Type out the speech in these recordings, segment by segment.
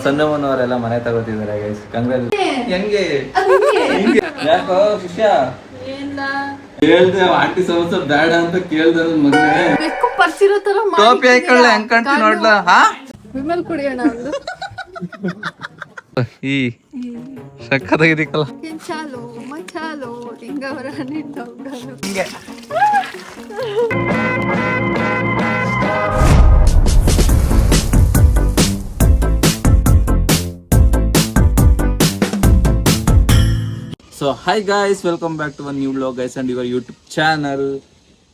ಸಂದಮನವರೆಲ್ಲ ಮನೆ ತಗೋತಿದ್ದಾರೆ ಗೈಸ್. ಹೆಂಗೆ ಯಾಕೋ ಶಿಷ್ಯ ಕೇಳ್ದೆ ಆಂಟಿ ಸಮೋಸ ಬೇಡ ಅಂತ ಕೇಳ್ದ ಮಗನೇ. ಟೋಪಿ ಹಾಕೊಳ್ಳೆ ಹೆಂಗ್ ಕಾಣ್ತಿ ನೋಡ್ಲ. ವಿಮಲ್ ಕುಡಿಯೋಣ ಈ ಸಕ್ಕತ್ತಾಗಿದಿಕ್ಕಲ್ಲ. ಹಿಂಗೆ so hi guys, welcome back to one new vlog guys and your YouTube channel.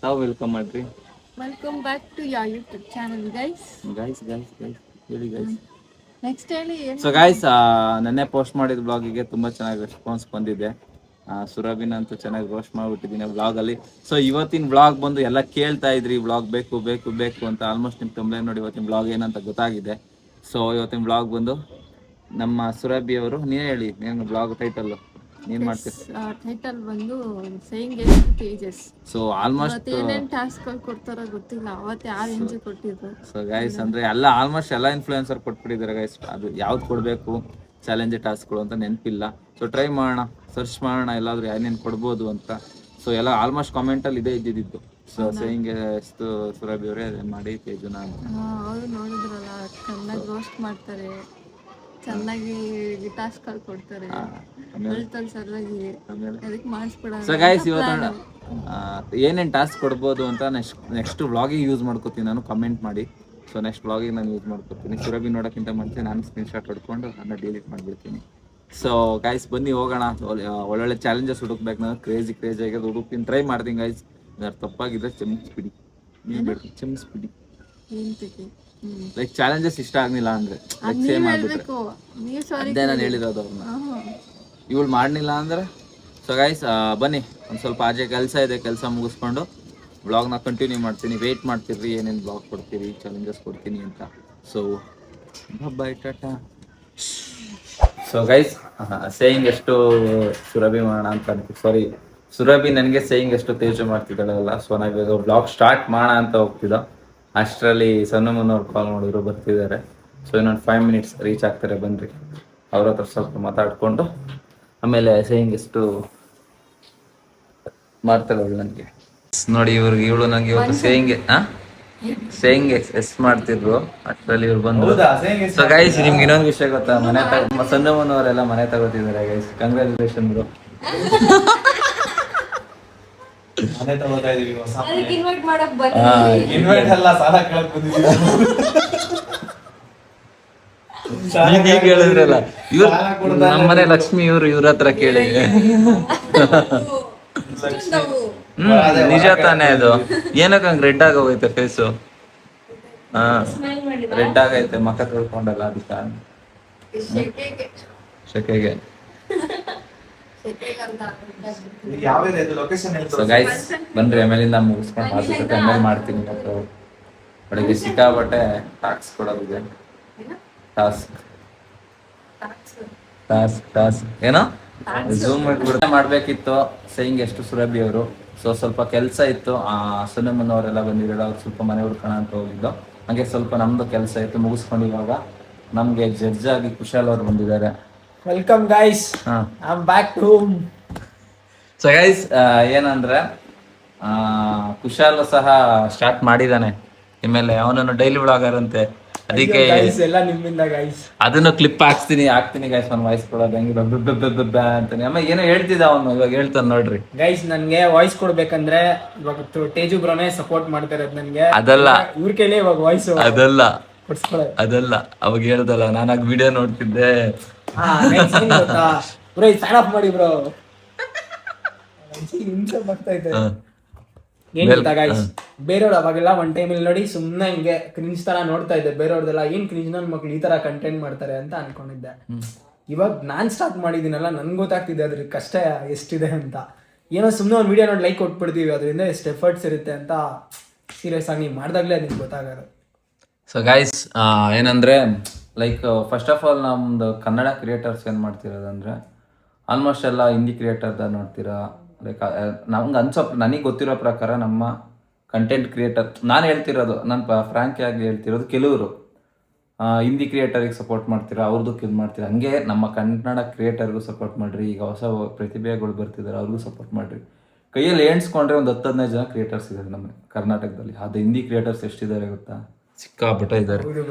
ತಾವು ವೆಲ್ಕಮ್ ಮಾಡ್ರಿ. Welcome back to your YouTube channel guys. ಹೇಳಿ ಗೈಸ್. ನೆಕ್ಸ್ಟ್ ಹೇಳಿ. ಸೊ ಗೈಸ್, ನೆನ್ನೆ ಪೋಸ್ಟ್ ಮಾಡಿದ ಬ್ಲಾಗಿಗೆ ತುಂಬಾ ಚೆನ್ನಾಗಿ ರೆಸ್ಪಾನ್ಸ್ ಬಂದಿದೆ. ಸುರಭಿನ ಅಂತೂ ಚೆನ್ನಾಗಿ ರೋಸ್ಟ್ ಮಾಡ್ಬಿಟ್ಟಿದ್ದೀನಿ ವ್ಲಾಗ್ ಅಲ್ಲಿ. ಸೊ ಇವತ್ತಿನ ವ್ಲಾಗ್ ಬಂದು ಎಲ್ಲ ಕೇಳ್ತಾ ಇದ್ರಿ ವ್ಲಾಗ್ ಬೇಕು ಬೇಕು ಬೇಕು ಅಂತ. ಆಲ್ಮೋಸ್ಟ್ ನಿಮ್ ತುಂಬಾ ನೋಡಿ ಇವತ್ತಿನ ವ್ಲಾಗ್ ಏನಂತ ಗೊತ್ತಾಗಿದೆ. ಸೊ ಇವತ್ತಿನ ವ್ಲಾಗ್ ಬಂದು ನಮ್ಮ ಸುರಭಿ ಅವರು, ನೀನೇ ಹೇಳಿ ನೀನು ವ್ಲಾಗ್ ಟೈಟಲ್ ನೀನ್ ಮಾಡ್ತೀರಿ. ಟೈಟಲ್ ಬಂದು ಸೇಯಿಂಗ್ ಪೇಜಸ್. ಸೊ ಆಲ್ಮೋಸ್ಟ್ ಏನೇನ್ ಟಾಸ್ಕ್ ಗಳು ಕೊಡ್ತಾರೋ ಗೊತ್ತಿಲ್ಲ, ಅವತ್ತು ಯಾರು ಎಂಜಾಯ್ ಕೊಟ್ಟಿದ್ರು. ಸೊ ಗೈಸ್ ಅಂದ್ರೆ ಎಲ್ಲ ಆಲ್ಮೋಸ್ಟ್ ಎಲ್ಲ ಇನ್ಫ್ಲೂಯೆನ್ಸರ್ ಕೊಟ್ಬಿಟ್ಟಿದ್ದಾರೆ ಗೈಸ್. ಅದು ಯಾವ್ದು ಕೊಡ್ಬೇಕು ಚಾಲೆಂಜ್ ಟಾಸ್ಕ್ಗಳು ಅಂತ ನೆನಪಿಲ್ಲ. ಸೊ ಟ್ರೈ ಮಾಡೋಣ, ಸರ್ಚ್ ಮಾಡೋಣ ಎಲ್ಲಾದ್ರೂ ಏನೇನು ಕೊಡ್ಬೋದು ಅಂತ. ಸೊ ಎಲ್ಲ ಆಲ್ಮೋಸ್ಟ್ ಕಾಮೆಂಟ್ ಅಲ್ಲಿ ಇದೇ ಇದ್ದಿದ್ದು. ಸೊ ಸೇಯಿಂಗ್ ಎಷ್ಟು ಸುರಭಿ ಅವರೇ ಮಾಡಿ ತೇಜುನ ಅವರು ನೋಡಿದ್ರಲ್ಲ, ಚೆನ್ನಾಗಿ ರೋಸ್ಟ್ ಮಾಡ್ತಾರೆ, ಚೆನ್ನಾಗಿ ಟಾಸ್ಕ್ ಗಳು ಕೊಡ್ತಾರೆ, ಸೊ ಗೈಸ್ ಇವತ್ತು ಏನೇನು ಟಾಸ್ಕ್ ಕೊಡ್ಬೋದು ಅಂತ ನೆಕ್ಸ್ಟ್ ವ್ಲಾಗಿಗೆ ಯೂಸ್ ಮಾಡ್ಕೋತೀನಿ ನಾನು. ಕಮೆಂಟ್ ಮಾಡಿ. ಸೊ ನೆಕ್ಸ್ಟ್ ವ್ಲಾಗಿಗೆ ನಾನು ಯೂಸ್ ಮಾಡ್ಕೋತೀನಿ. ಸುರಭಿ ನೋಡೋಕ್ಕಿಂತ ಮುಂಚೆ ನಾನು ಸ್ಕ್ರೀನ್ ಶಾಟ್ ಹೊಡ್ಕೊಂಡು ಅದನ್ನ ಡಿಲೀಟ್ ಮಾಡಿಬಿಡ್ತೀನಿ. ಸೊ ಗೈಸ್ ಬನ್ನಿ ಹೋಗೋಣ. ಒಳ್ಳೊಳ್ಳೆ ಚಾಲೆಂಜಸ್ ಹುಡುಕ್ಬೇಕು. ನಾನು ಕ್ರೇಜಿ ಆಗಿ ಹುಡುಕ್ತೀನಿ, ಟ್ರೈ ಮಾಡ್ತೀನಿ ಗೈಸ್. ತಪ್ಪಾಗಿದ್ರೆ ಕ್ಷಮಿಸ್ಬಿಡಿ, ನೀವು ಬೇಡ ಕ್ಷಮಿಸ್ಬಿಡಿ. ಲೈಕ್ ಚಾಲೆಂಜಸ್ ಇಷ್ಟ ಆಗ್ಲಿಲ್ಲ ಅಂದ್ರೆ ಲೈಕ್ ಸೇಮ್ ಆಗ್ಬಿಟ್ರೆ ಅದೇ ನಾನು ಹೇಳಿರೋದು ಅವ್ರನ್ನ ಇವಳು ಮಾಡಲಿಲ್ಲ ಅಂದ್ರೆ. ಸೊ ಗೈಸ್ ಬನ್ನಿ, ಒಂದು ಸ್ವಲ್ಪ ಆಚೆ ಕೆಲಸ ಇದೆ, ಕೆಲಸ ಮುಗಿಸ್ಕೊಂಡು ವ್ಲಾಗ್ನ ಕಂಟಿನ್ಯೂ ಮಾಡ್ತೀನಿ. ವೆಯ್ಟ್ ಮಾಡ್ತಿರ್ರಿ ಏನೇನು ವ್ಲಾಗ್ ಕೊಡ್ತೀರಿ, ಚಾಲೆಂಜಸ್ ಕೊಡ್ತೀನಿ ಅಂತ. So bye tata. So guys saying ಎಷ್ಟು ಸುರಭಿ ಮಾಡೋಣ ಅಂತ ಅಂತೀವಿ. ಸಾರಿ, ಸುರಭಿ ನನಗೆ ಸೇಯಿಂಗ್ ಎಷ್ಟು ತೇಜು ಮಾಡ್ತಿದ್ದಾಳಲ್ಲ. ಸೊ ನಾವೀಗ ವ್ಲಾಗ್ ಸ್ಟಾರ್ಟ್ ಮಾಡೋಣ ಅಂತ ಹೋಗ್ತಿದ್ದ ಅಷ್ಟರಲ್ಲಿ ಸನ್ನಮ್ಮನವ್ರು ಕಾಲ್ ಮಾಡಿದ್ರು, ಬರ್ತಿದ್ದಾರೆ. ಸೊ ಇನ್ನೊಂದು 5 minutes ರೀಚ್ ಆಗ್ತಾರೆ, ಬನ್ನಿರಿ. ಅವ್ರ ಹತ್ರ ಸ್ವಲ್ಪ ಮಾತಾಡ್ಕೊಂಡು ಆಮೇಲೆ ಸೇಯಿಂಗ್ ಎಷ್ಟು ಮಾಡ್ತಾಳೆ ಅವಳು ನನಗೆ ನೋಡಿ. ಇವಳು ನನಗೆ ಇವತ್ತು ಸೇಯಿಂಗ್ ಎಷ್ಟು ಮಾಡ್ತಿದ್ರು ಅಷ್ಟರಲ್ಲಿ ಇವ್ರು ಬಂದ್ರು. ಸೊ ಗೈಸ್ ನಿಮ್ಗೆ ಇನ್ನೊಂದು ವಿಷಯ ಗೊತ್ತಾ, ಮನೆ ಸಂದಮನವರೆಲ್ಲ ಮನೆ ತಗೋತಿದ್ದಾರೆ ಗೈಸ್. Congratulation bro. ಮನೆ ತಗೋತಾ ಇದೀವಿ. ಇನ್ವೈಟ್ ಎಲ್ಲ ಸಾಲ ಕೇಳಕ್ ಬಂದಿದ್ದೀರಾ? ಈಗ ಹೇಳಿದ್ರಲ್ಲ ಇವ್ರು ನಮ್ಮನೆ ಲಕ್ಷ್ಮಿ, ಇವ್ರ ಹತ್ರ ಕೇಳಿ. ನಿಜ ತಾನೇ ಅದು. ಏನಕ್ಕೆ ಹಂಗ್ ರೆಡ್ ಆಗೋಗೈತೆ ಫೇಸು? ರೆಡ್ ಆಗೈತೆ, ಮಕ್ಕ ತೊಳ್ಕೊಂಡಲ್ಲ ಅದಕ್ಕ ಶೆಕೆಗೆ. ಸೊ ಗೈಸ್ ಬನ್ರಿ, ಆಮೇಲಿಂದ ಮುಗಿಸ್ಕೊಂಡು ಆಮೇಲೆ ಮಾಡ್ತೀನಿ. ಬೆಳಗ್ಗೆ ಸಿಕ್ಕಾಬಟ್ಟೆ ಟಾಸ್ಕ್ ಕೊಡೋದಿದೆ. ಟಾಸ್ಕ್ ಏನೋ ಝೂಮ್ ಮಾಡ್ಬೇಕಿತ್ತು ಸೇಯಿಂಗ್ ಎಷ್ಟು ಸುರಭಿ ಅವರು. ಸೊ ಸ್ವಲ್ಪ ಕೆಲಸ ಇತ್ತು, ಸುನಮ್ಮನವರೆಲ್ಲ ಬಂದಿರಲ್ಲ, ಅವ್ರು ಸ್ವಲ್ಪ ಮನೆ ಹುಡ್ಕೋಣ ಅಂತ ಹೋಗಿದ್ದು. ಹಾಗೆ ಸ್ವಲ್ಪ ನಮ್ದು ಕೆಲಸ ಇತ್ತು ಮುಗಿಸ್ಕೊಂಡು ಇವಾಗ ನಮ್ಗೆ ಜಡ್ಜ್ ಆಗಿ ಕುಶಾಲ್ ಅವ್ರು ಬಂದಿದ್ದಾರೆ. Welcome guys, I am back to home. So guys ಏನಂದ್ರೆ ಕುಶಾಲ್ ಸಹ ಸ್ಟಾರ್ಟ್ ಮಾಡಿದಾನೆ ಇನ್ಮೇಲೆ. ಅವನನ್ನು ಡೈಲಿ ವ್ಲಾಗರ್ ಅಂತೆ, ಅದಕ್ಕೆ ಎಲ್ಲ ನಿಮ್ಮಿಂದ ಗೈಸ್. ಅದನ್ನು ಕ್ಲಿಪ್ ಹಾಕ್ತೀನಿ ಗೈಸ್. ನನ್ನ ವಾಯ್ಸ್ ಕೊಡೋದು ಹೆಂಗೆ ಅಂತಾನೆ. ಅಮ್ಮ ಏನೋ ಹೇಳ್ತಿದ್ದ ಅವನು, ಇವಾಗ ಹೇಳ್ತಾನೆ ನೋಡ್ರಿ ಗೈಸ್. ನನ್ಗೆ ವಾಯ್ಸ್ ಕೊಡ್ಬೇಕಂದ್ರೆ ಇವಾಗ ತೇಜು ಬ್ರೋನೇ ಸಪೋರ್ಟ್ ಮಾಡ್ತಾರೆ ನನ್ಗೆ. ಅದಲ್ಲ ಇವ್ರ ಕೈಲೇ ಇವಾಗ ವಾಯ್ಸ್ ಅದಲ್ಲ ಅವಾಗ ಹೇಳ್ದಲ್ಲ, ನಾನಾಗ ವಿಡಿಯೋ ನೋಡ್ತಿದ್ದೆ. ಬ್ರೋ ಸೈನ್ ಆಫ್ ಮಾಡಿ ಬ್ರೋ. ಬರ್ತಾ ಇದೆ ಏನ್ ಗೊತ್ತಾ ಗೈಸ್, ಬೇರೆಯವ್ರು ಅವಾಗೆಲ್ಲ ಒಂದ್ ಟೈಮಲ್ಲಿ ನೋಡಿ ಸುಮ್ನೆ ಹಿಂಗೆ ಕ್ರಿಂಜ್ ತರ ನೋಡ್ತಾ ಇದ್ದೆ. ಬೇರೆಯವ್ರದೆಲ್ಲ ಏನ್ ಕ್ರಿಂಜ್ ನನ್ ಮಕ್ಳು ಈ ತರ ಕಂಟೆಂಟ್ ಮಾಡ್ತಾರೆ ಅಂತ ಅನ್ಕೊಂಡಿದ್ದೆ. ಇವಾಗ ನಾನ್ ಸ್ಟಾರ್ಟ್ ಮಾಡಿದೀನಲ್ಲ, ನನ್ಗೆ ಗೊತ್ತಾಗ್ತಿದೆ ಅದ್ರ ಕಷ್ಟ ಎಷ್ಟಿದೆ ಅಂತ. ಏನೋ ಸುಮ್ನೆ ಒಂದ್ ವಿಡಿಯೋ ನೋಡಿ ಲೈಕ್ ಕೊಟ್ಬಿಡ್ತೀವಿ, ಅದರಿಂದ ಎಷ್ಟು ಎಫರ್ಟ್ಸ್ ಇರುತ್ತೆ ಅಂತ ಸೀರಿಯಸ್ ಆಗಿ ಮಾಡ್ದಾಗ್ಲೇ ನಿಮ್ಗೆ ಗೊತ್ತಾಗೋದು. ಸೊ ಗೈಸ್ ಏನಂದ್ರೆ ಲೈಕ್ ಫಸ್ಟ್ ಆಫ್ ಆಲ್ ನಮ್ದು ಕನ್ನಡ ಕ್ರಿಯೇಟರ್ಸ್ ಏನ್ ಮಾಡ್ತಿರೋದಂದ್ರೆ ಆಲ್ಮೋಸ್ಟ್ ಎಲ್ಲ ಹಿಂದಿ ಕ್ರಿಯೇಟರ್ದ ನೋಡ್ತೀರಾ. ಲೈಕ್ ನಮ್ಗೆ ನನಗೆ ಗೊತ್ತಿರೋ ಪ್ರಕಾರ ನಮ್ಮ ಕಂಟೆಂಟ್ ಕ್ರಿಯೇಟರ್ ನಾನು ಹೇಳ್ತಿರೋದು, ನಾನು ಫ್ರಾಂಕಿ ಆಗಿ ಹೇಳ್ತಿರೋದು. ಕೆಲವರು ಹಿಂದಿ ಕ್ರಿಯೇಟರಿಗೆ ಸಪೋರ್ಟ್ ಮಾಡ್ತೀರಾ, ಅವ್ರದ್ದು ಇದು ಮಾಡ್ತೀರಾ, ಹಂಗೆ ನಮ್ಮ ಕನ್ನಡ ಕ್ರಿಯೇಟರ್ಗೂ ಸಪೋರ್ಟ್ ಮಾಡಿರಿ. ಈಗ ಹೊಸ ಪ್ರತಿಭೆಗಳು ಬರ್ತಿದ್ದಾರೆ, ಅವ್ರಿಗೂ ಸಪೋರ್ಟ್ ಮಾಡಿರಿ. ಕೈಯಲ್ಲಿ ಎಣಿಸ್ಕೊಂಡ್ರೆ ಒಂದು 10-15 ಜನ ಕ್ರಿಯೇಟರ್ಸ್ ಇದ್ದಾರೆ ನಮ್ಮ ಕರ್ನಾಟಕದಲ್ಲಿ. ಅದು ಹಿಂದಿ ಕ್ರಿಯೇಟರ್ಸ್ ಎಷ್ಟಿದ್ದಾರೆ ಗೊತ್ತಾ? ಸಿಕ್ಕಾಪಟ್ಟೆ ಇದ್ದಾರೆ.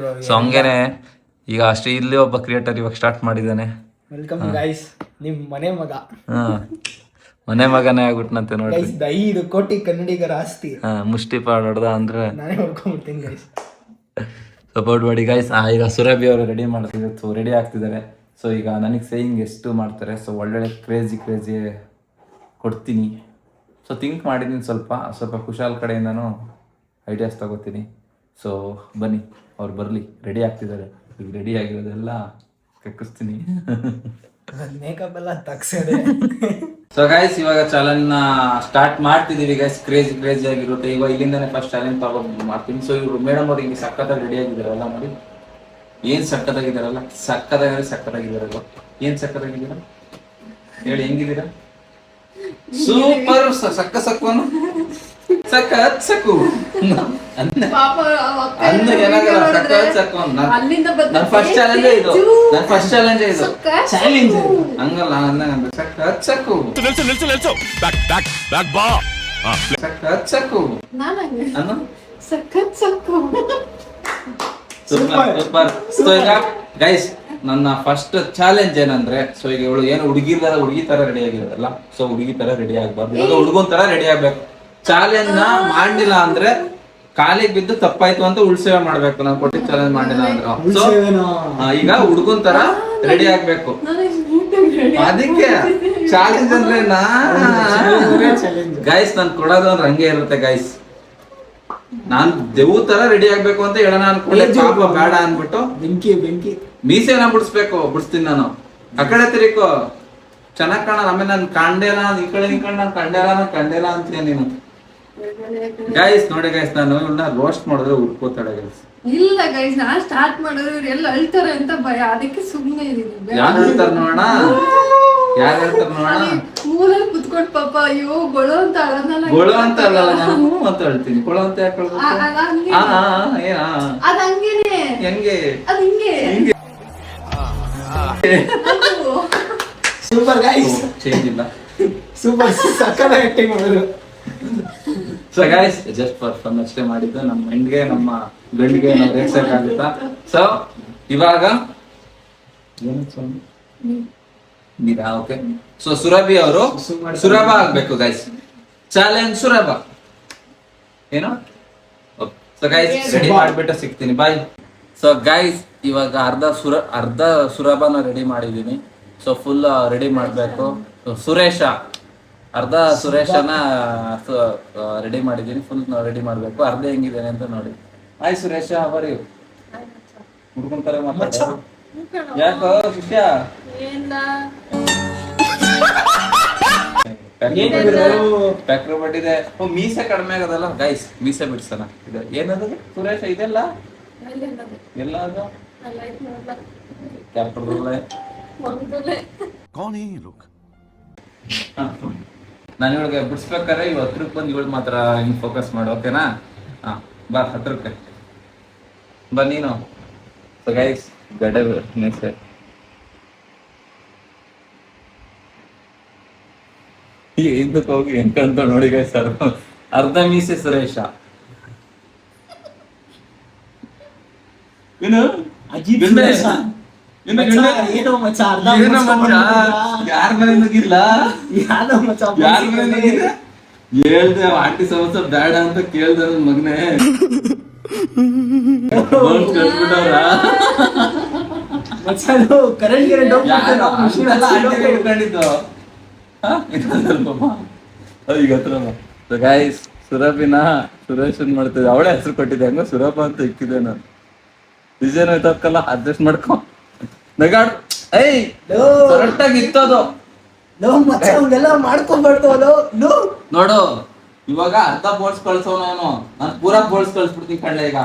ಸೊ ಹಂಗೇನೆ ಈಗ ಅಷ್ಟೇ ಇಲ್ಲಿ ಒಬ್ಬ ಕ್ರಿಯೇಟರ್ ಇವಾಗ ಸ್ಟಾರ್ಟ್ ಮಾಡಿದ್ದಾನೆ. ವೆಲ್ಕಮ್ ಗೈಸ್, ನಿಮ್ ಮನೆ ಮಗ. ಮನೆ ಮಗನೇ ಆಗ್ಬಿಟ್ನಂತೆ ನೋಡಿ. 5 ಕೋಟಿ ಕನ್ನಡಿಗರ ಆಸ್ತಿ. ಮುಷ್ಟಿ ಪಾಡ್ ಹೊಡ್ದ ಅಂದ್ರೆ ನಾನೇ ಹೊಡ್ಕೊಂಡ್ಬಿಡ್ತೀನಿ ಗೈಸ್. ಸಪೋರ್ಟ್ ಮಾಡಿ ಗೈಸ್. ಈಗ ಸುರಭಿ ಅವರು ರೆಡಿ ಮಾಡ್ತಿದ್ದಾರೆ, ಸೊ ರೆಡಿ ಆಗ್ತಿದ್ದಾರೆ. ಸೊ ಈಗ ನನಗೆ ಸೇಯಿಂಗ್ ಎಷ್ಟು ಮಾಡ್ತಾರೆ, ಸೊ ಒಳ್ಳೊಳ್ಳೆ ಕ್ರೇಜಿ ಕೊಡ್ತೀನಿ. ಸೊ ಥಿಂಕ್ ಮಾಡಿದ್ದೀನಿ, ಸ್ವಲ್ಪ ಕುಶಾಲ್ ಕಡೆಯಿಂದನೂ ಐಡಿಯಾಸ್ ತಗೋತೀನಿ. ಸೊ ಬನ್ನಿ, ಅವ್ರು ಬರಲಿ, ರೆಡಿ ಆಗ್ತಿದ್ದಾರೆ. ಈಗ ರೆಡಿ ಆಗಿರೋದೆಲ್ಲ ಕೆಕ್ಕಿಸ್ತೀನಿ. ಮೇಕಪ್ ಎಲ್ಲ ತಗ್ಸದೆ. ಸೊ ಗೈಸ್ ಇವಾಗ ಚಾಲೆಂಜ್ ಸ್ಟಾರ್ಟ್ ಮಾಡ್ತಿದೀವಿ ಗೈಸ್. ಕ್ರೇಜಿ ಆಗಿರುತ್ತೆ. ಇವಾಗ ಇಲ್ಲಿಂದಾನೆ ಫಸ್ಟ್ ಚಾಲೆಂಜ್ ಮಾಡ್ತೀನಿ. ಸೊ ಇವರು ಮೇಡಮ್ ಅವ್ರು ಹಿಂಗೆ ಸಕ್ಕತ್ತಾಗಿ ರೆಡಿ ಆಗಿದ್ದಾರಲ್ಲ ನೋಡಿ. ಏನ್ ಸಕ್ಕತ್ತಾಗಿದ್ದಾರಲ್ಲ, ಸಕ್ಕತ್ತಾಗಿದ್ದಾರಲ್ಲ. ಏನ್ ಸಕ್ಕತ್ತಾಗಿದ್ದೀರ ಹೇಳಿ, ಹೆಂಗಿದ್ದೀರಾ? ಸೂಪರ್. ಸಕ್ಕನು ಸಕ್ಕು ಫಸ್ಟ್ ಚಾಲೆಂಜ್ ಇದು. ಹಂಗಲ್ಲ ಸಕ್ಕು ಸೂಪರ್. ಸೊ ಈಗ ಗೈಸ್ ನನ್ನ ಫಸ್ಟ್ ಚಾಲೆಂಜ್ ಏನಂದ್ರೆ, ಸೊ ಈಗ ಇವಳು ಏನು ಹುಡುಗಿ ತರ ರೆಡಿ ಆಗಿರೋದಲ್ಲ, ಸೊ ಹುಡುಗಿ ತರ ರೆಡಿ ಆಗ್ಬಾರ್ದು, ಇವಾಗ ಹುಡುಗನ್ ತರ ರೆಡಿ ಆಗ್ಬೇಕು. ಚಾಲೆಂಜ್ ನ ಮಾಡಿಲ್ಲ ಅಂದ್ರೆ ಕಾಲಿಗೆ ಬಿದ್ದು ತಪ್ಪಾಯ್ತು ಅಂತ ಉಳ್ಸೇವೆ ಮಾಡ್ಬೇಕು. ನಾವು ಕೊಟ್ಟಿದ್ ಚಾಲೆಂಜ್ ಮಾಡಿಲ್ಲ ಅಂದ್ರೆ. ಸೊ ಈಗ ಹುಡುಗನ್ ತರ ರೆಡಿ ಆಗ್ಬೇಕು. ಅದಕ್ಕೆ ಚಾಲೆಂಜ್ ಅಂದ್ರೆ ಗೈಸ್ ನಾನು ಕೊಡೋದು ಅಂದ್ರೆ ಹಂಗೆ ಇರುತ್ತೆ ಗೈಸ್. ನಾನ್ ದೇವ್ ತರ ರೆಡಿ ಆಗ್ಬೇಕು ಅಂತ ಹೇಳೋಣ ಅನ್ಕೊಂಡೆ, ಪಾಪ ಬೇಡ ಅನ್ಬಿಟ್ಟು ಬೆಂಕಿ ಮೀಸೆನ ಬಿಡಿಸ್ತೀನಿ ನಾನು. ಆ ಕಡೆ ತಿರುಕೋ ಚೆನ್ನಾಗ್ ಕಾಣಲ್ಲ. ಆಮೇಲೆ ನಾನು ಕಂಡೇಲ ಈ ಕಡೆ ನಾನು ಕಂಡೇಲ ಅಂತೀಯ ನೀನು. ಗೈಸ್ ನೋಡಿ ಗೈಸ್, ನಾನು ಇವನ್ನ ರೋಸ್ಟ್ ಮಾಡಿದ್ರೆ ಉಟ್ಕೋತಾಳೆ ಗೈಸ್. ಇಲ್ಲ ಗೈಸ್, ನಾನ್ ಸ್ಟಾರ್ಟ್ ಮಾಡಿದ್ರೆ ಇವ್ರು ಎಲ್ಲ ಅಳ್ತಾರೆ ಅಂತ ಭಯ, ಅದಕ್ಕೆ ಸುಮ್ಮನೆ ಇದೀನಿ. ಯಾರು ಹೇಳ್ತಾರ ನೋಡೋಣ, ಮೂರಲ್ಲಿ ಕುತ್ಕೊಂಡು ಪಾಪ ಅಯ್ಯೋ ಗೊಳು ಅಂತ ಅಳನಲ್ಲ. ಗೊಳು ಅಂತ ಅಲ್ಲ, ನಾನು ಅಂತ ಹೇಳ್ತೀನಿ. ಗೊಳು ಅಂತ ಯಾಕೆ ಅದ್ ಹಂಗೇನೆ, ಹೆಂಗೆ ಅದ್ ಹಿಂಗೆ. ಸೂಪರ್ ಗೈಸ್, ಚೇಂಜ್ ಇಲ್ಲ. ಸೂಪರ್ ಸಕ್ಕದ ಆಕ್ಟಿಂಗ್ ಮಾಡಿದ್ರು. So guys just for fun ಅಷ್ಟೇ ಮಾಡಿದ್ದು. ನಮ್ಮ ಹೆಂಡ್ಗೆ ನಮ್ಮ ಗಂಡಿಗೆ ನಾವು ರೇಗ್ಸಕ್ ಆಗುತ್ತಾ. ಸೊ ಇವಾಗ ನೀರಾ ಓಕೆ. ಸೊ ಸುರಭಿ ಅವರು ಸುರಭ ಆಗ್ಬೇಕು ಗೈಸ್. ಚಾಲೆಂಜ್ ಸುರಭ ಏನೋ. ಸೊ ಗೈಸ್ ರೆಡಿ ಮಾಡ್ಬಿಟ್ಟು ಸಿಗ್ತೀನಿ, ಬಾಯ್. ಸೊ ಗೈಸ್ ಇವಾಗ ಅರ್ಧ ಸುರಭನ ರೆಡಿ ಮಾಡಿದೀನಿ. ಸೊ ಫುಲ್ ರೆಡಿ ಮಾಡ್ಬೇಕು. ಸುರೇಶ ಅರ್ಧ ಸುರೇಶನ ರೆಡಿ ಮಾಡಿದೀನಿ, ಫುಲ್ ರೆಡಿ ಮಾಡ್ಬೇಕು. ಅರ್ಧ ಹೆಂಗಿದ್ದೇನೆ ಅಂತ ನೋಡಿ. ಹಾಯ್ ಸುರೇಶ, ಅವರಿ ಹುಡ್ಕೊಂತಾರೆ ಮಾತಾಡ. ಯಾಕೋ ಶಿಷ್ಯ ಪ್ಯಾಕ್ರು ಬಟ್ಟಿದೆ. ಮೀಸೆ ಕಡಿಮೆ ಆಗದಲ್ಲ ಗೈಸ್, ಮೀಸೆ ಬಿಡ್ಸಣ. ಇದೆ ಏನದು ಸುರೇಶ, ಇದೆಲ್ಲ ಎಲ್ಲ ಅದು ನಾನು ಇವಳಿಗೆ ಬಿಡಿಸ್ಬೇಕಾರೆ ಇವ್ 10 ರೂಪಾಯಿ ಬಂದು ಇವಳು ಮಾತ್ರ ಹಿಂಗ್ ಫೋಕಸ್ ಮಾಡು, ಓಕೆನಾ? ಹಾ ಬಾ 10 ರೂಪಾಯಿ ಬಾ ನೀನು. ಸೊ ಗೈಸ್ ಗಡ್ಡೆ ಮೀಸೆ ಹಿಂದಕ್ಕೆ ಹೋಗಿ ಹೆಂಗಂತ ನೋಡಿ ಗೈಸ್. ಅರ್ಧ ಮೀಸೆ ಸುರೇಶ. ಏನು ಯಾರ ಮನೆ ನುಗ್ಗಿಲ್ಲ, ಹೇಳ್ದೆ ಆಂಟಿ ಸಮಸ್ಯೆ ಬೇಡ ಅಂತ ಕೇಳ್ದ ನನ್ ಮಗನೇ. ಕಳ್ಸ್ಬಿಟ್ಟವ್ರ ಇಟ್ಕೊಂಡಿದ್ದು ಈಗ ಹತ್ರ ಗೈಸ್. ಸುರಭಿನ ಸುರೇಶನ್ ಮಾಡ್ತಿದ್ದೆ, ಅವಳೇ ಹೆಸರು ಕೊಟ್ಟಿದ್ದೆ. ಹಂಗ ಸುರಭ ಅಂತ ಇಕ್ಕಿದೆ ನಾನು. ಡಿಸೈನ್ ಹೋಯ್ತಕ್ಕಲ್ಲ, ಅಡ್ಜಸ್ಟ್ ಮಾಡ್ಕೊ. ನಗಾಡ್ ಏಯ್ ಕರೆಕ್ಟಾಗಿ ಇತ್ತದು. ನೋಡು ಇವಾಗ ಅರ್ಧ ಬೋಲ್ಸ್ ಕಳ್ಸೋನು ಅವನು, ನಾನು ಪೂರಾ ಬೋಲ್ಸ್ ಕಳ್ಸ್ಬಿಡ್ತೀನಿ ಕಳ್ಳ. ಈಗ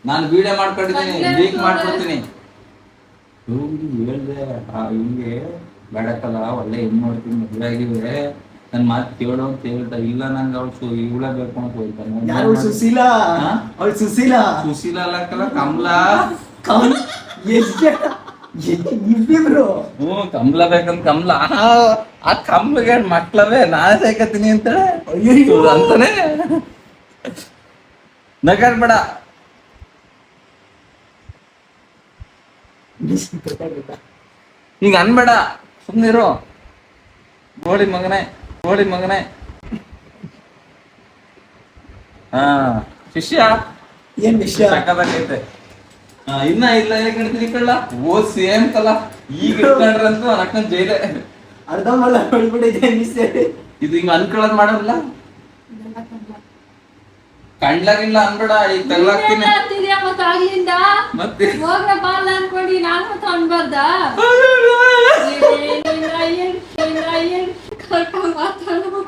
ನಾನು ವಿಡಿಯೋ ಮಾಡ್ಕೊಂಡಿದ್ದೀನಿ, ಲೀಕ್ ಮಾಡ್ಕೊಡ್ತೀನಿ. ಹೇಳ್ದೆ ಹಿಂಗೆ ಬೇಡಕ್ಕಲ್ಲ, ಒಳ್ಳೆ ಹೆಣ್ಣು ನೋಡ್ತೀನಿ, ಮದುವೆ ಆಗಿವೆ, ನನ್ ಮಾತು ಕೇಳೋ ಅಂತ ಹೇಳ್ತಾ ಇಲ್ಲ ನಂಗೆ ಅವಳು ಇವಳ ಬೇಕು ಅಂತ ಯಾರು ಹೇಳ್ತಾನೆ. ಸುಶೀಲಾ? ಹಾ? ಅವಳು ಸುಶೀಲಾ ಸುಶೀಲ ಅಲ್ಲಕ್ಕಲ್ಲ ಕಮಲಾ. ಇಬ್ಬಿಬ್ರು ಕಮಲ ಬೇಕಂತ ಕಮಲ ಆ ಕಮಲಿಗೆ ಮಕ್ಳವೇ ನಾನೇ ಸಾಯ್ಕತೀನಿ ಅಂತೇಳಿ ಅಯ್ಯಯ್ಯೋ. ಅಂತಾನೆ ನಗಾಡ್ಬೇಡ. ಹಿಂಗ ಅನ್ಬೇಡ, ಸುಮ್ನಿರು. ಗೋಳಿ ಮಗನೇ, ಗೋಳಿ ಮಗನೇ. ಹಾ ಶಿಷ್ಯ ಏನ್ ವಿಷಯ? ಸಕ್ಕದಾಗೈತೆ. ಇನ್ನ ಇಲ್ಲ ಹೇಳ್ತೀನಿ ಕಳ್ಳ. ಓ ಸೇಮ್ ಕಲ ಈಗ ಇಟ್ಕೊಂಡ್ರಂತೂ ಅಕ್ಕನ್ ಜೈಲೆ. ಅರ್ಧ ಮಲ್ಲ ಹೊಳ್ಬಿಟ್ಟಿದೆ ಮಿಸ್ಸೆ. ಇದು ಹಿಂಗ ಅನ್ಕೊಳ್ಳೋದ್ ಮಾಡಲ್ಲ. ಕಣ್ಲಾಗಿಲ್ಲ ಅನ್ಬೇಡ, ಈಗ ತಗ್ಲಾಕ್ತೀನಿ ಮತ್ತ ಆಗ್ಲಿಂದ ಮತ್ತೆ. ಹೋಗ್ರ ಬಾಲ್ಲ ಅನ್ಕೊಂಡಿ ನಾನ್ ಮತ್ತ ಅನ್ಬಾರ್ದ ಕರ್ಕೊಂಡ್ ಮಾತಾಡೋ.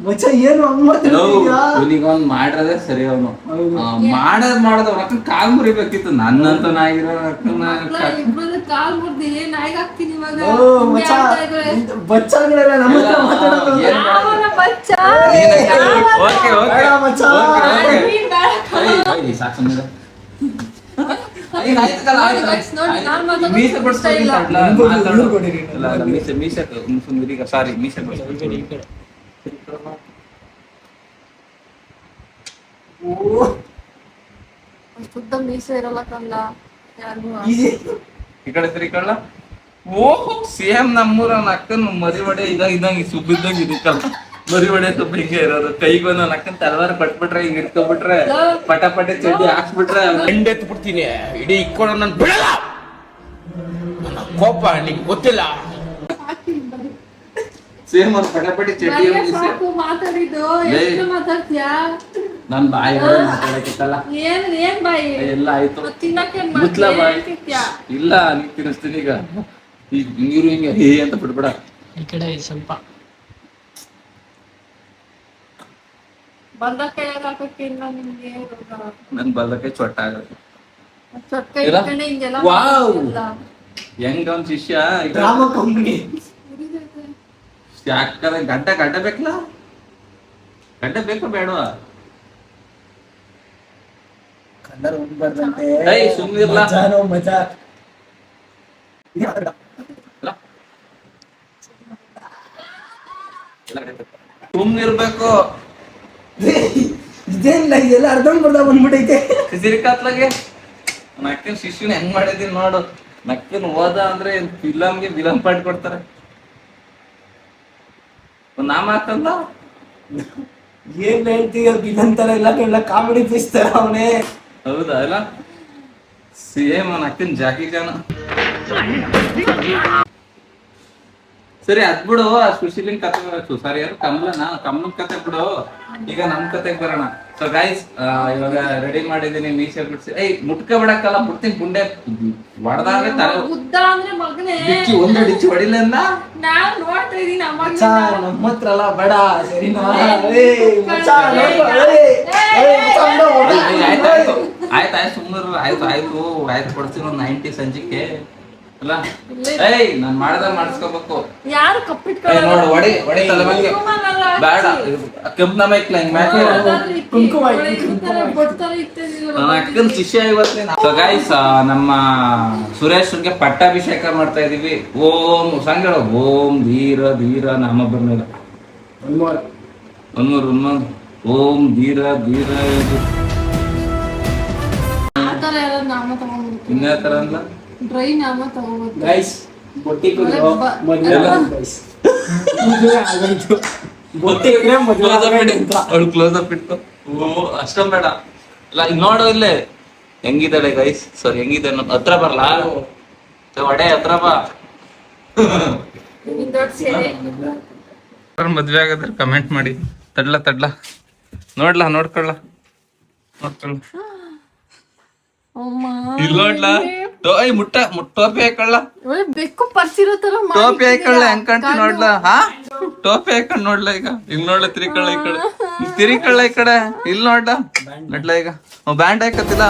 ಮಚ್ಚ ಏನು ಹಂಗ್ ಮಾತಾಡ್ತಿದ್ಯಾ? ಅವನಿಗೊಂದ್ ಮಾಡಿರೋದೇ ಸರಿ. ಅವನು ಹೌದು. ಮಾಡೋದ್ ಅವ್ರ ಅಕ್ಕನ್ ಕಾಲ್ ಮುರಿಬೇಕಿತ್ತು. ನನ್ನಂತ ನಾಯಿರೋ ಅಕ್ಕನ ಇಬ್ಬರು ಕಾಲ್ ಮುರ್ದಿ ನಾಯಿಗ್ ಹಾಕ್ತೀನಿ ಇವಾಗ. ಓ ಮಚ್ಚ ಬಚ್ಚಗಳೆಲ್ಲ ನಮ್ಮ ಹತ್ರ ಮಾತಾಡೋದು. ಏನ್ ಮಾಡೋದು? ಯಾವನ ಬಚ್ಚ? ಓಕೆ ಓಕೆ ಬೇಡ ಮಚ್ಚ. ನೀನ್ ಬೇಡ. ಸಾಕು ಸುಮ್ಮನೆ. ಮೀಸೆ ಬಿಡ್ಸ್ಕೊಡಿ ತಡ್ಲ, ಮಾತಾಡು. ಮೀಸೆ ಮೀಸೆ ಈಗ ಸಾರಿ ಮೀಸೆ ಬಿಡ್ಸ್ಕೊಡಿ. ಶುದ್ಧ ಮೀಸೆ ಇರಲ್ಲ ಕಂದ ಯಾರಿಗೂ. ಈ ಕಡೆ ತಿರ್ಕೊಳ್ಳ. ಓಹ್ ಸೇಮ್ ನಮ್ಮೂರ ಅವ್ನ ಅಕ್ಕನ್ ಮರಿವಡೆ ಇದಂಗ ಸುಬ್ಬಿದ್ದಂಗ ಇದಕ್ಕಲ್ಲ. ಮರಿವಡೆ ಸುಬ್ಬ ಹಿಂಗೆ ಇರೋದು. ಕೈಗೂ ನನ್ನ ಅಕ್ಕನ್ ತಲವಾರ ಕಟ್ಬಿಟ್ರೆ ಹಿಂಗ್ ಇಟ್ಕೊಬಿಟ್ರೆ ಪಟ ಪಟೆ ಚಡ್ಡಿ ಹಾಕ್ಸ್ಬಿಟ್ರೆ ಎಂಡೆತ್ ಬಿಡ್ತೀನಿ. ಇಡೀ ಇಕ್ಕೊಂಡು ನನ್ ಬಿಡಲ್ಲ. ನನ್ನ ಕೋಪ ನಿಂಗೆ ಗೊತ್ತಿಲ್ಲ. ಸೇಮ್ ಅವ್ರ ಪಟ ಪಟೆ ಚಡ್ಡಿ ನನಗೆ ಸಾಕು ಮಾತಾಡಿದ್ದು. ಎಷ್ಟು ಮಾತಾಡ್ತೀಯಾ? ನನ್ ಬಾಯಿ ಮಾತಾಡಕ್ಕಿತ್ತಲ್ಲ. ಏನ್ ಬಾಯಿ? ಎಲ್ಲ ಆಯ್ತು. ಮತ್ತ್ ತಿನ್ನಕ್ಕೇನ್ ಮುತ್ಲ ಮಾಡ್ತೀಯ? ಬಾಯಿ. ಏನ್ ತಿಂತ್ಯಾ? ಇಲ್ಲ ನೀ ತಿನ್ನಿಸ್ತೀನಿ ಈಗ. ಈಗ ನೀರು ಹಿಂಗೆ ಹೇ ಅಂತ ಬಿಡ್ಬೇಡ. ಈ ಕಡೆ ಸ್ವಲ್ಪ ಬಂದ ಕೈಯಾಗ ಹಾಕಕ್ಕಿಲ್ಲ ನಿಮ್ಗೆ ರೋಗ. ನನ್ ಬಲ್ದಕ್ಕೆ ಚೊಟ್ಟ ಆಗುತ್ತೆ. ಚೊಕ್ಕ ಇಲ್ಲ? ಇಟ್ಕೊಂಡೆ ಹಿಂಗೆಲ್ಲ ವಾವ್. ಮಾಡ್ತೀಯಲ್ಲ. ಹೆಂಗ ಅವ್ನ್ ಶಿಷ್ಯ ಈಗ ಡ್ರಾಮಾ ಕಂಪ್ನಿ. ಉರಿದೈತೆ. ಯಾಕಂದ್ರೆ ಗಡ್ಡ ಬೇಕಲ್ಲ. ಗಡ್ಡ ಬೇಕೋ ಬೇಡವಾ? ಕನ್ನಡ ಹೋಗ್ಬಾರ್ದಂತೆ. ಏಯ್, ಸುಮ್ನಿರ್ಲ. ಮಜಾನೋ ಮಜಾ. ಸುಮ್ನಿರ್ಬೇಕು. ಇದೇನಿಲ್ಲ ಇದೆಲ್ಲ ಅರ್ಧಂಬರ್ಧ ಬಂದ್ಬಿಟ್ಟೈತೆ. ಸಿರಿಕಾತ್ಲಾಗೆ ನಕ್ಕನ್ ಶಿಷ್ಯನ ಹೆಂಗ್ ಮಾಡಿದೀನಿ ನೋಡು. ನಕ್ಕನ್ ಹೋದ ಅಂದ್ರೆ ಫಿಲಮ್ಗೆ ವಿಲನ್ ಪಾಟ್ ಕೊಡ್ತಾರೆ. ಒಂದ್ ನಾಮ ಹಾಕಂದ. ಏನ್ ಹೇಳ್ತೀಯ? ವಿಲನ್ ತರ ಎಲ್ಲ ಕಾಮಿಡಿ ಪೀಸ್ ತರ ಅವನೇ. ಹೌದಾ ಇಲ್ಲ? ಸೇಮ್ ನಕ್ಕನ್ ಜಾಕಿ ಜಾನ. ಸರಿ ಅದ್ ಬಿಡು. ಆ ಸುಶೀಲಿನ್ ಕತೆ ಸಾರಿ ಯಾರು ಕಮಲನ್ ಕತೆ ಬಿಡು. ಈಗ ನಮ್ ಕತೆಗೆ ಬರೋಣ. ಸೊ ಗೈಸ್ ಇವಾಗ ರೆಡಿ ಮಾಡಿದೀನಿ ಮೀಸೆ ಬಿಡ್ಸಿ. ಮುಟ್ಕ ಬಿಡಕ್ಕಲ್ಲ, ಬಿಡ್ತೀನಿ ಗುಂಡೆ ಹೊಡೆದಾದ್ರೆ ತಲೆ ಬುದ್ಧ ಅಂದ್ರೆ ಮಗನೇ. ಡಿಚ್ಚಿ ಒಂದು ಡಿಚ್ಚಿ ಹೊಡಿಲಿಂದ. ನಾವ್ ನೋಡ್ತಾ ಇದೀನಿ ಮಚ್ಚ ಅಮ್ಮ. ನಮ್ಮ ಹತ್ರ ಅಲ್ಲ ಬೇಡ ಸರಿನಾ? ಮಚ್ಚ ಆಯ್ತು ಸುಮ್ಮನೆ ಆಯ್ತು ಕೊಡ್ತೀನಿ ಒಂದು 90 ಸಂಜಿಕೆ ಅಲ್ಲ. ನಾನ್ ಮಾಡ್ದಾಗ ಮಾಡಿಸ್ಕೋಬೇಕು. ಯಾರು ಕಪ್ಪಿಟ್ಕೊಳ್ಳೋದು? ನೋಡು ಹೊಡಿ ತಲೆ ಮೇಲೆ ಬೇಡ. ಕೆಂಪ್ ನಮ ಇಕ್ಲ ಹಿಂಗ್ ಮ್ಯಾಕೆ ಕುಂಕುಮ ನನ್ನ ಅಕ್ಕನ ಶಿಷ್ಯ ಇವತ್ತು. ಸೊ ಗೈಸ್ ನಮ್ಮ ಸುರೇಶ್ಗೆ ಪಟ್ಟಾಭಿಷೇಕ ಮಾಡ್ತಾ ಇದೀವಿ. ಓಂ ಸಂಗಡ ಓಂ ಧೀರ ಧೀರ ನಾಮ ಬರ್ಮೇಲೆ ಒಂದೂರು ಓಂ ಧೀರ ಧೀರ. ಆತರ ಯಾರು ನಾಮ ತಗೊಂಡ್ಬಿಡ್ತೀನಿ. ಇನ್ಯಾ ತರ ಅಲ್ಲ ಡ್ರೈ ನಾಮ ತಗೋಬೋದು. ಗೈಸ್ ಬೊಟ್ಟಿ ಕುದ್ರೆ ಮದುವೆ ಗೈಸ್. ಬೊಟ್ಟಿ ಕುದ್ರೆ ಮದುವೆ ಅಂತ. ಅವಳು ಕ್ಲೋಸ್ ಅಪ್ ಇಟ್ಟು. ಓ ಅಷ್ಟೊಂದ್ ಬೇಡ. ಇಲ್ಲ ಈಗ ನೋಡು ಇಲ್ಲೇ ಹೆಂಗಿದ್ದಾಳೆ ಗೈಸ್. ಸಾರಿ ಹೆಂಗಿದೆ ಹತ್ರ ಬರ್ಲಾ? ಒಡೆ ಹತ್ರ ಬಾ. ನಿನ್ ದೊಡ್ಡ ಸೇನೆ. ಮದ್ವೆ ಆಗದ್ರೆ ಕಮೆಂಟ್ ಮಾಡಿ. ತಡ್ಲ ನೋಡ್ಕೊಳ್ಳ ಅಮ್ಮ ಇಲ್ಲ ನೋಡ್ಲಾ. ಟೋಪಿ ಹಾಕೊಳ್ಳ. ಬೆಕ್ಕು ಪರ್ಸಿರೋ ತರ ಟೋಪಿ ಹಾಕೊಳ್ಳ ಹೆಂಗ್ ಕಾಣ್ತಿ ನೋಡ್ಲಾ. ಟೋಪಿ ಹಾಕೊಂಡ್ ನೋಡ್ಲಾ. ಈಗ ನೋಡ್ಲ ತಿರಿಕಳ್ಳ ಈ ಕಡೆ ಇಲ್ಲಿ ನೋಡ್ಲಾ ಈಗ ಬ್ಯಾಂಡ್ ಹಾಕತ್ತಿಲ್ಲ.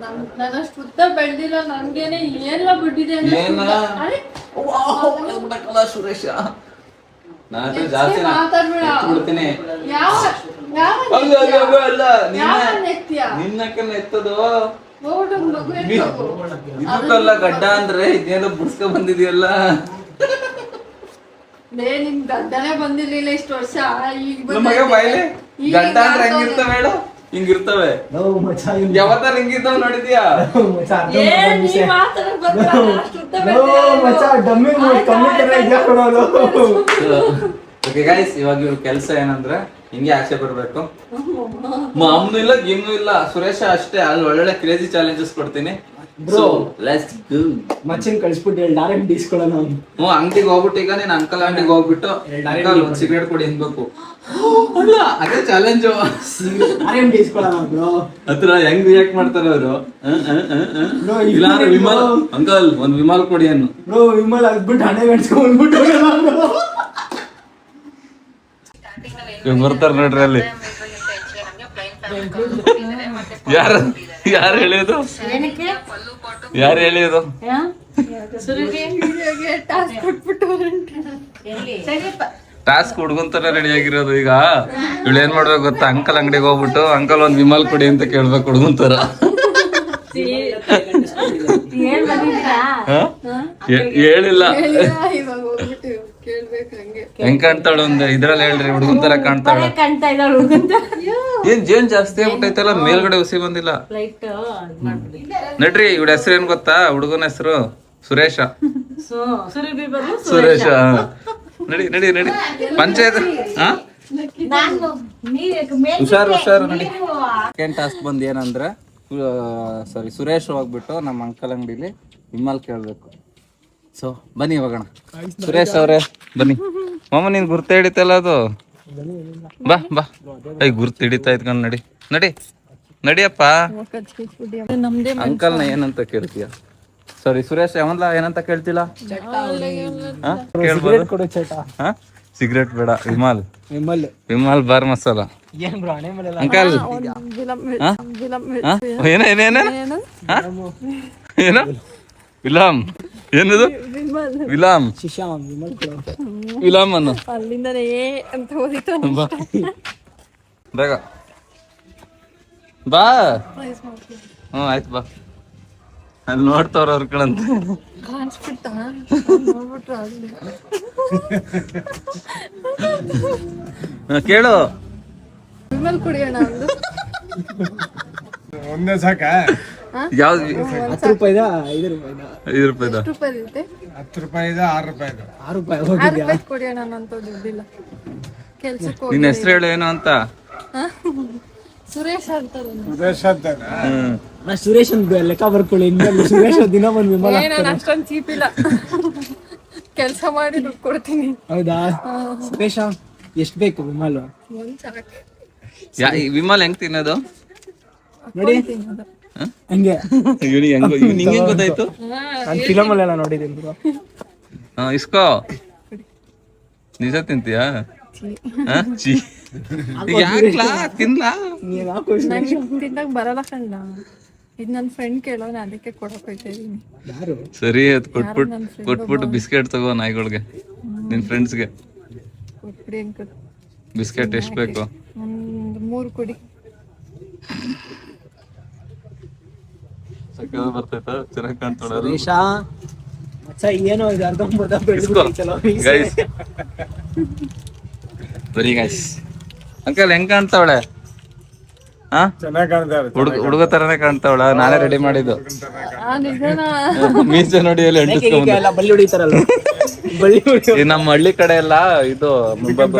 ನಾನಷ್ಟು ಉದ್ದ ಬೆಳ್ದಿಲ್ಲ, ನನ್ಗೇನೆ ಏನೆಲ್ಲ ಬಿಟ್ಟಿದೆ ಸುರೇಶ ನಾನು ಜಾಸ್ತಿ ಮಾತಾಡ್ಬೇಡ. ಬಿಡ್ತೀನಿ. ನಿನ್ನಕ್ಕನ್ನ ಎತ್ತದು ಇದಕ್ಕಲ್ಲ ಗಡ್ಡ ಅಂದ್ರೆ ಇದೇನೋ ಬುಡ್ಸ್ಕೊಂಡ್ ಬಂದಿದ್ಯಲ್ಲ. ನಿಮ್ ಗಡ್ಡನೇ ಬಂದಿರ್ಲಿಲ್ಲ ಇಷ್ಟು ವರ್ಷ. ಈಗ ನಮಗೆ ಬಾಯ್ಲಿ ಗಡ್ಡ ಅಂದ್ರೆ ಹೆಂಗಿರ್ತವೆ ಹೇಳು? ಹಿಂಗಿರ್ತವೆ. ಯಾವತ್ತಾರ ಹಿಂಗಿರ್ತಾವ ನೋಡಿದ್ಯಾ? ಓಕೆ ಗೈಸ್, ಇವಾಗ ಇವ್ರ ಕೆಲಸ ಏನಂದ್ರೆ ಹಿಂಗೆ ಆಚೆ ಬರ್ಬೇಕು. ಅಮ್ಮನೂ ಇಲ್ಲ ಗಿಮ್ನು ಇಲ್ಲ, ಸುರೇಶ ಅಷ್ಟೇ. ಅಲ್ಲಿ ಒಳ್ಳೊಳ್ಳೆ ಕ್ರೇಜಿ ಚಾಲೆಂಜಸ್ ಕೊಡ್ತೀನಿ. Bro let's go. ಮಚ್ಚಿನ ಕಳಿಸ್ಬಿಟ್ಟು ಡೈರೆಕ್ಟ್ ಇಸ್ಕೊಳ್ಳೋಣ. ಅಂಗಡಿಗೆ ಹೋಗ್ಬಿಟ್ಟು ಈಗ ನೀನ್ ಅಂಕಲ್ ಅಂಗಡಿಗೆ ಹೋಗ್ಬಿಟ್ಟು ಅಂಕಲ್ ಒಂದ್ ಸಿಗರೇಟ್ ಕೊಡಿ ಅನ್ಬೇಕು. ಅದೇ ಚಾಲೆಂಜ್. ಹತ್ರ ಹೆಂಗ್ ರಿಯಾಕ್ಟ್ ಮಾಡ್ತಾರೆ ಅವರು. ಇಲ್ಲ ವಿಮಲ್ ಅಂಕಲ್ ಒಂದ್ ವಿಮಲ್ ಕೊಡಿ ಅನ್ನು. ಬ್ರೋ ವಿಮಲ್ ಆಗ್ಬಿಟ್ಟು ಹಣೆ ಗಂಟ್ಸ್ಕೊಂಡ್ಬಿಟ್ಟು ಬರ್ತಾರ ನೋಡ್ರಿ ಅಲ್ಲಿ. ಯಾರು ಹೇಳಿದ್ರು? ಯಾರು ಹೇಳಿದ್ರು? ಟಾಸ್ಕ್ ಹುಡ್ಕೊಂತಾರ ರೆಡಿ ಆಗಿರೋದು. ಈಗ ಇವಳು ಏನ್ ಮಾಡ್ಬೇಕು ಗೊತ್ತಾ? ಅಂಕಲ್ ಅಂಗಡಿಗೆ ಹೋಗ್ಬಿಟ್ಟು ಅಂಕಲ್ ಒಂದ್ ವಿಮಲ್ ಕೊಡಿ ಅಂತ ಕೇಳ್ಬೇಕು ಹುಡ್ಕೊಂತಾರ. ಹೇಳಿಲ್ಲ. ಹೆಂಗ್ ಕಾಣ್ತಾಳ ಒಂದ್ ಇದ್ರಲ್ಲಿ ಹೇಳ್ರಿ, ಹುಡ್ಕೊಂತಾರ ಕಾಣ್ತಾಳ. ಏನ್ ಜಾಸ್ತಿ ಆಗ್ಬಿಟ್ಟೈತಲ್ಲ, ಮೇಲ್ಗಡೆ ಹುಸಿ ಬಂದಿಲ್ಲ. ನಡ್ರಿ ಇವ್ರ ಹೆಸರು ಏನ್ ಗೊತ್ತಾ? ಹುಡುಗನ ಹೆಸರು ಸುರೇಶ. ಸುರೇಶ ನಡಿ ನಡಿ ನಡಿ. ಪಂಚಾಯತ್ ಹುಷಾರು ನಡಿ. ಸೆಕೆಂಡ್ ಟಾಸ್ಕ್ ಬಂದ್ ಏನಂದ್ರೆ ಸಾರಿ ಸುರೇಶ್ ಹೋಗ್ಬಿಟ್ಟು ನಮ್ಮ ಅಂಕಲ್ ಅಂಗಡಿಲಿ ವಿಮಲ್ ಕೇಳ್ಬೇಕು. ಸೊ ಬನ್ನಿ ಹೋಗೋಣ. ಸುರೇಶ್ ಅವ್ರೆ ಬನ್ನಿ. ಮಾಮ ನೀನ್ ಗುರ್ತ ಹಿಡಿತಲ್ಲ ಅದು. ಬಾ ಬಾ. ಗುರ್ತು ಹಿಡಿತಾ ಇದ್ಕೊಂಡ್ ನಡಿ ನಡಿ ನಡಿಯಪ್ಪ. ಅಂಕಲ್ನ ಏನಂತ ಕೇಳ್ತೀಯ? ಸಾರಿ ಸುರೇಶ್ ಅವನ್ಲ ಏನಂತ ಕೇಳ್ತಿಲ್ಲ? ಕೇಳ್ಬೋದು. ಸಿಗರೇಟ್ ಬೇಡ, ವಿಮಲ್ ವಿಮಲ್ ಬಾರ್ ಮಸಾಲ. ಅಂಕಲ್ ಏನ ವಿಲಾಮ್ ಏನದು? ವಿಲಾಮ್ ವಿಲಾಮ್ ಅನ್ನು ಬೇಗ ಬಾ. ಆಯ್ತು ಬಾ. ಅಲ್ಲಿ ನೋಡ್ತವ್ರ ಅವ್ರ ಕಡಂತ ಕೇಳು. ಒಂದೇ ಸಾಕ? ಯಾವ್ದು? 10 ರೂಪಾಯಿದ 5 ರೂಪಾಯಿದ 5 ರೂಪಾಯಿದ 10 ರೂಪಾಯಿದ 6 ರೂಪಾಯಿದ 6 ರೂಪಾಯಿ ಹೋಗಿದ್ಯಾ? ನಿನ್ನ ಹೆಸರು ಹೇಳು ಏನು ಅಂತ. ಸುರೇಶ್ ಅಂತಾರೆ. ಸುರೇಶ್ ಅಂತಾನ? ನಾ ಸುರೇಶ್ ಅಂತ ಲೆಕ್ಕ ಬರ್ಕೊಳ್ಳಿ. ಇನ್ಮೇಲೆ ಸುರೇಶ್ ದಿನ ಬಂದು ವಿಮಲ್ ನಾನು ಅಷ್ಟೊಂದು ಚೀಪ್ ಇಲ್ಲ, ಕೆಲಸ ಮಾಡಿ ದುಡ್ಡು ಕೊಡ್ತೀನಿ. ಹೌದಾ? ಸುರೇಶ ಎಷ್ಟು ಬೇಕು ವಿಮಲ್? ವಿಮಲ್ ಹೆಂಗ್ ತಿನ್ನೋದು ನೋಡಿ ಹಂಗೆ. ನಿಂಗೆ ಗೊತ್ತಾಯ್ತು? ನಾನು ಫಿಲಮ್ ಅಲ್ಲೆಲ್ಲ ನೋಡಿದ್ದೀನಿ ಬ್ರೋ. ಇಸ್ಕೋ. ನಿಜ ತಿಂತೀಯಾ? ತಿನ್ಲಾ? ತಿನ್ನಕ್ ಬರಲ್ಲ ಕಣ್ಣ. ಇದು ನನ್ನ ಫ್ರೆಂಡ್ ಕೇಳೋಣ, ಅದಕ್ಕೆ ಕೊಡಕ್ ಹೋಗ್ತಾ ಇದೀನಿ. ಸರಿ ಅದ್ ಕೊಟ್ಬಿಟ್ಟು ಬಿಸ್ಕೆಟ್ ತಗೋ ನಾಯಿಗಳಿಗೆ, ನಿನ್ ಫ್ರೆಂಡ್ಸ್ಗೆ. ಕೊಟ್ಬಿಡಿ ಅಂಕಲ್. ಬಿಸ್ಕೆಟ್ ಎಷ್ಟು ಬೇಕು? 3 ಕೊಡಿ. ಬರ್ತೈತಾ? ಚೆನ್ನಾಗಿ ಕಾಣ್ತಾಳ. ಏನೋ ಇದು ಅರ್ಧಂಬರ್ಧ ಗೈಸ್ ಬರೀ ಗೈಸ್. ಅಂಕಲ್ ಹೆಂಗ್ ಕಾಣ್ತಾವಳೆ? ಚೆನ್ನಾಗಿ ಕಾಣ್ತಾರೆ. ಹುಡುಗ ತರನೇ ಕಾಣ್ತಾವಳ. ನಾನೇ ರೆಡಿ ಮಾಡಿದ್ದು. ಮೀಸೆ ನೋಡಿ ಅಲ್ಲಿ ಬಳ್ಳಿ ಹೊಡಿತಾರಲ್ಲ, ನಮ್ಮ ಹಳ್ಳಿ ಕಡೆ ಎಲ್ಲ ಇದು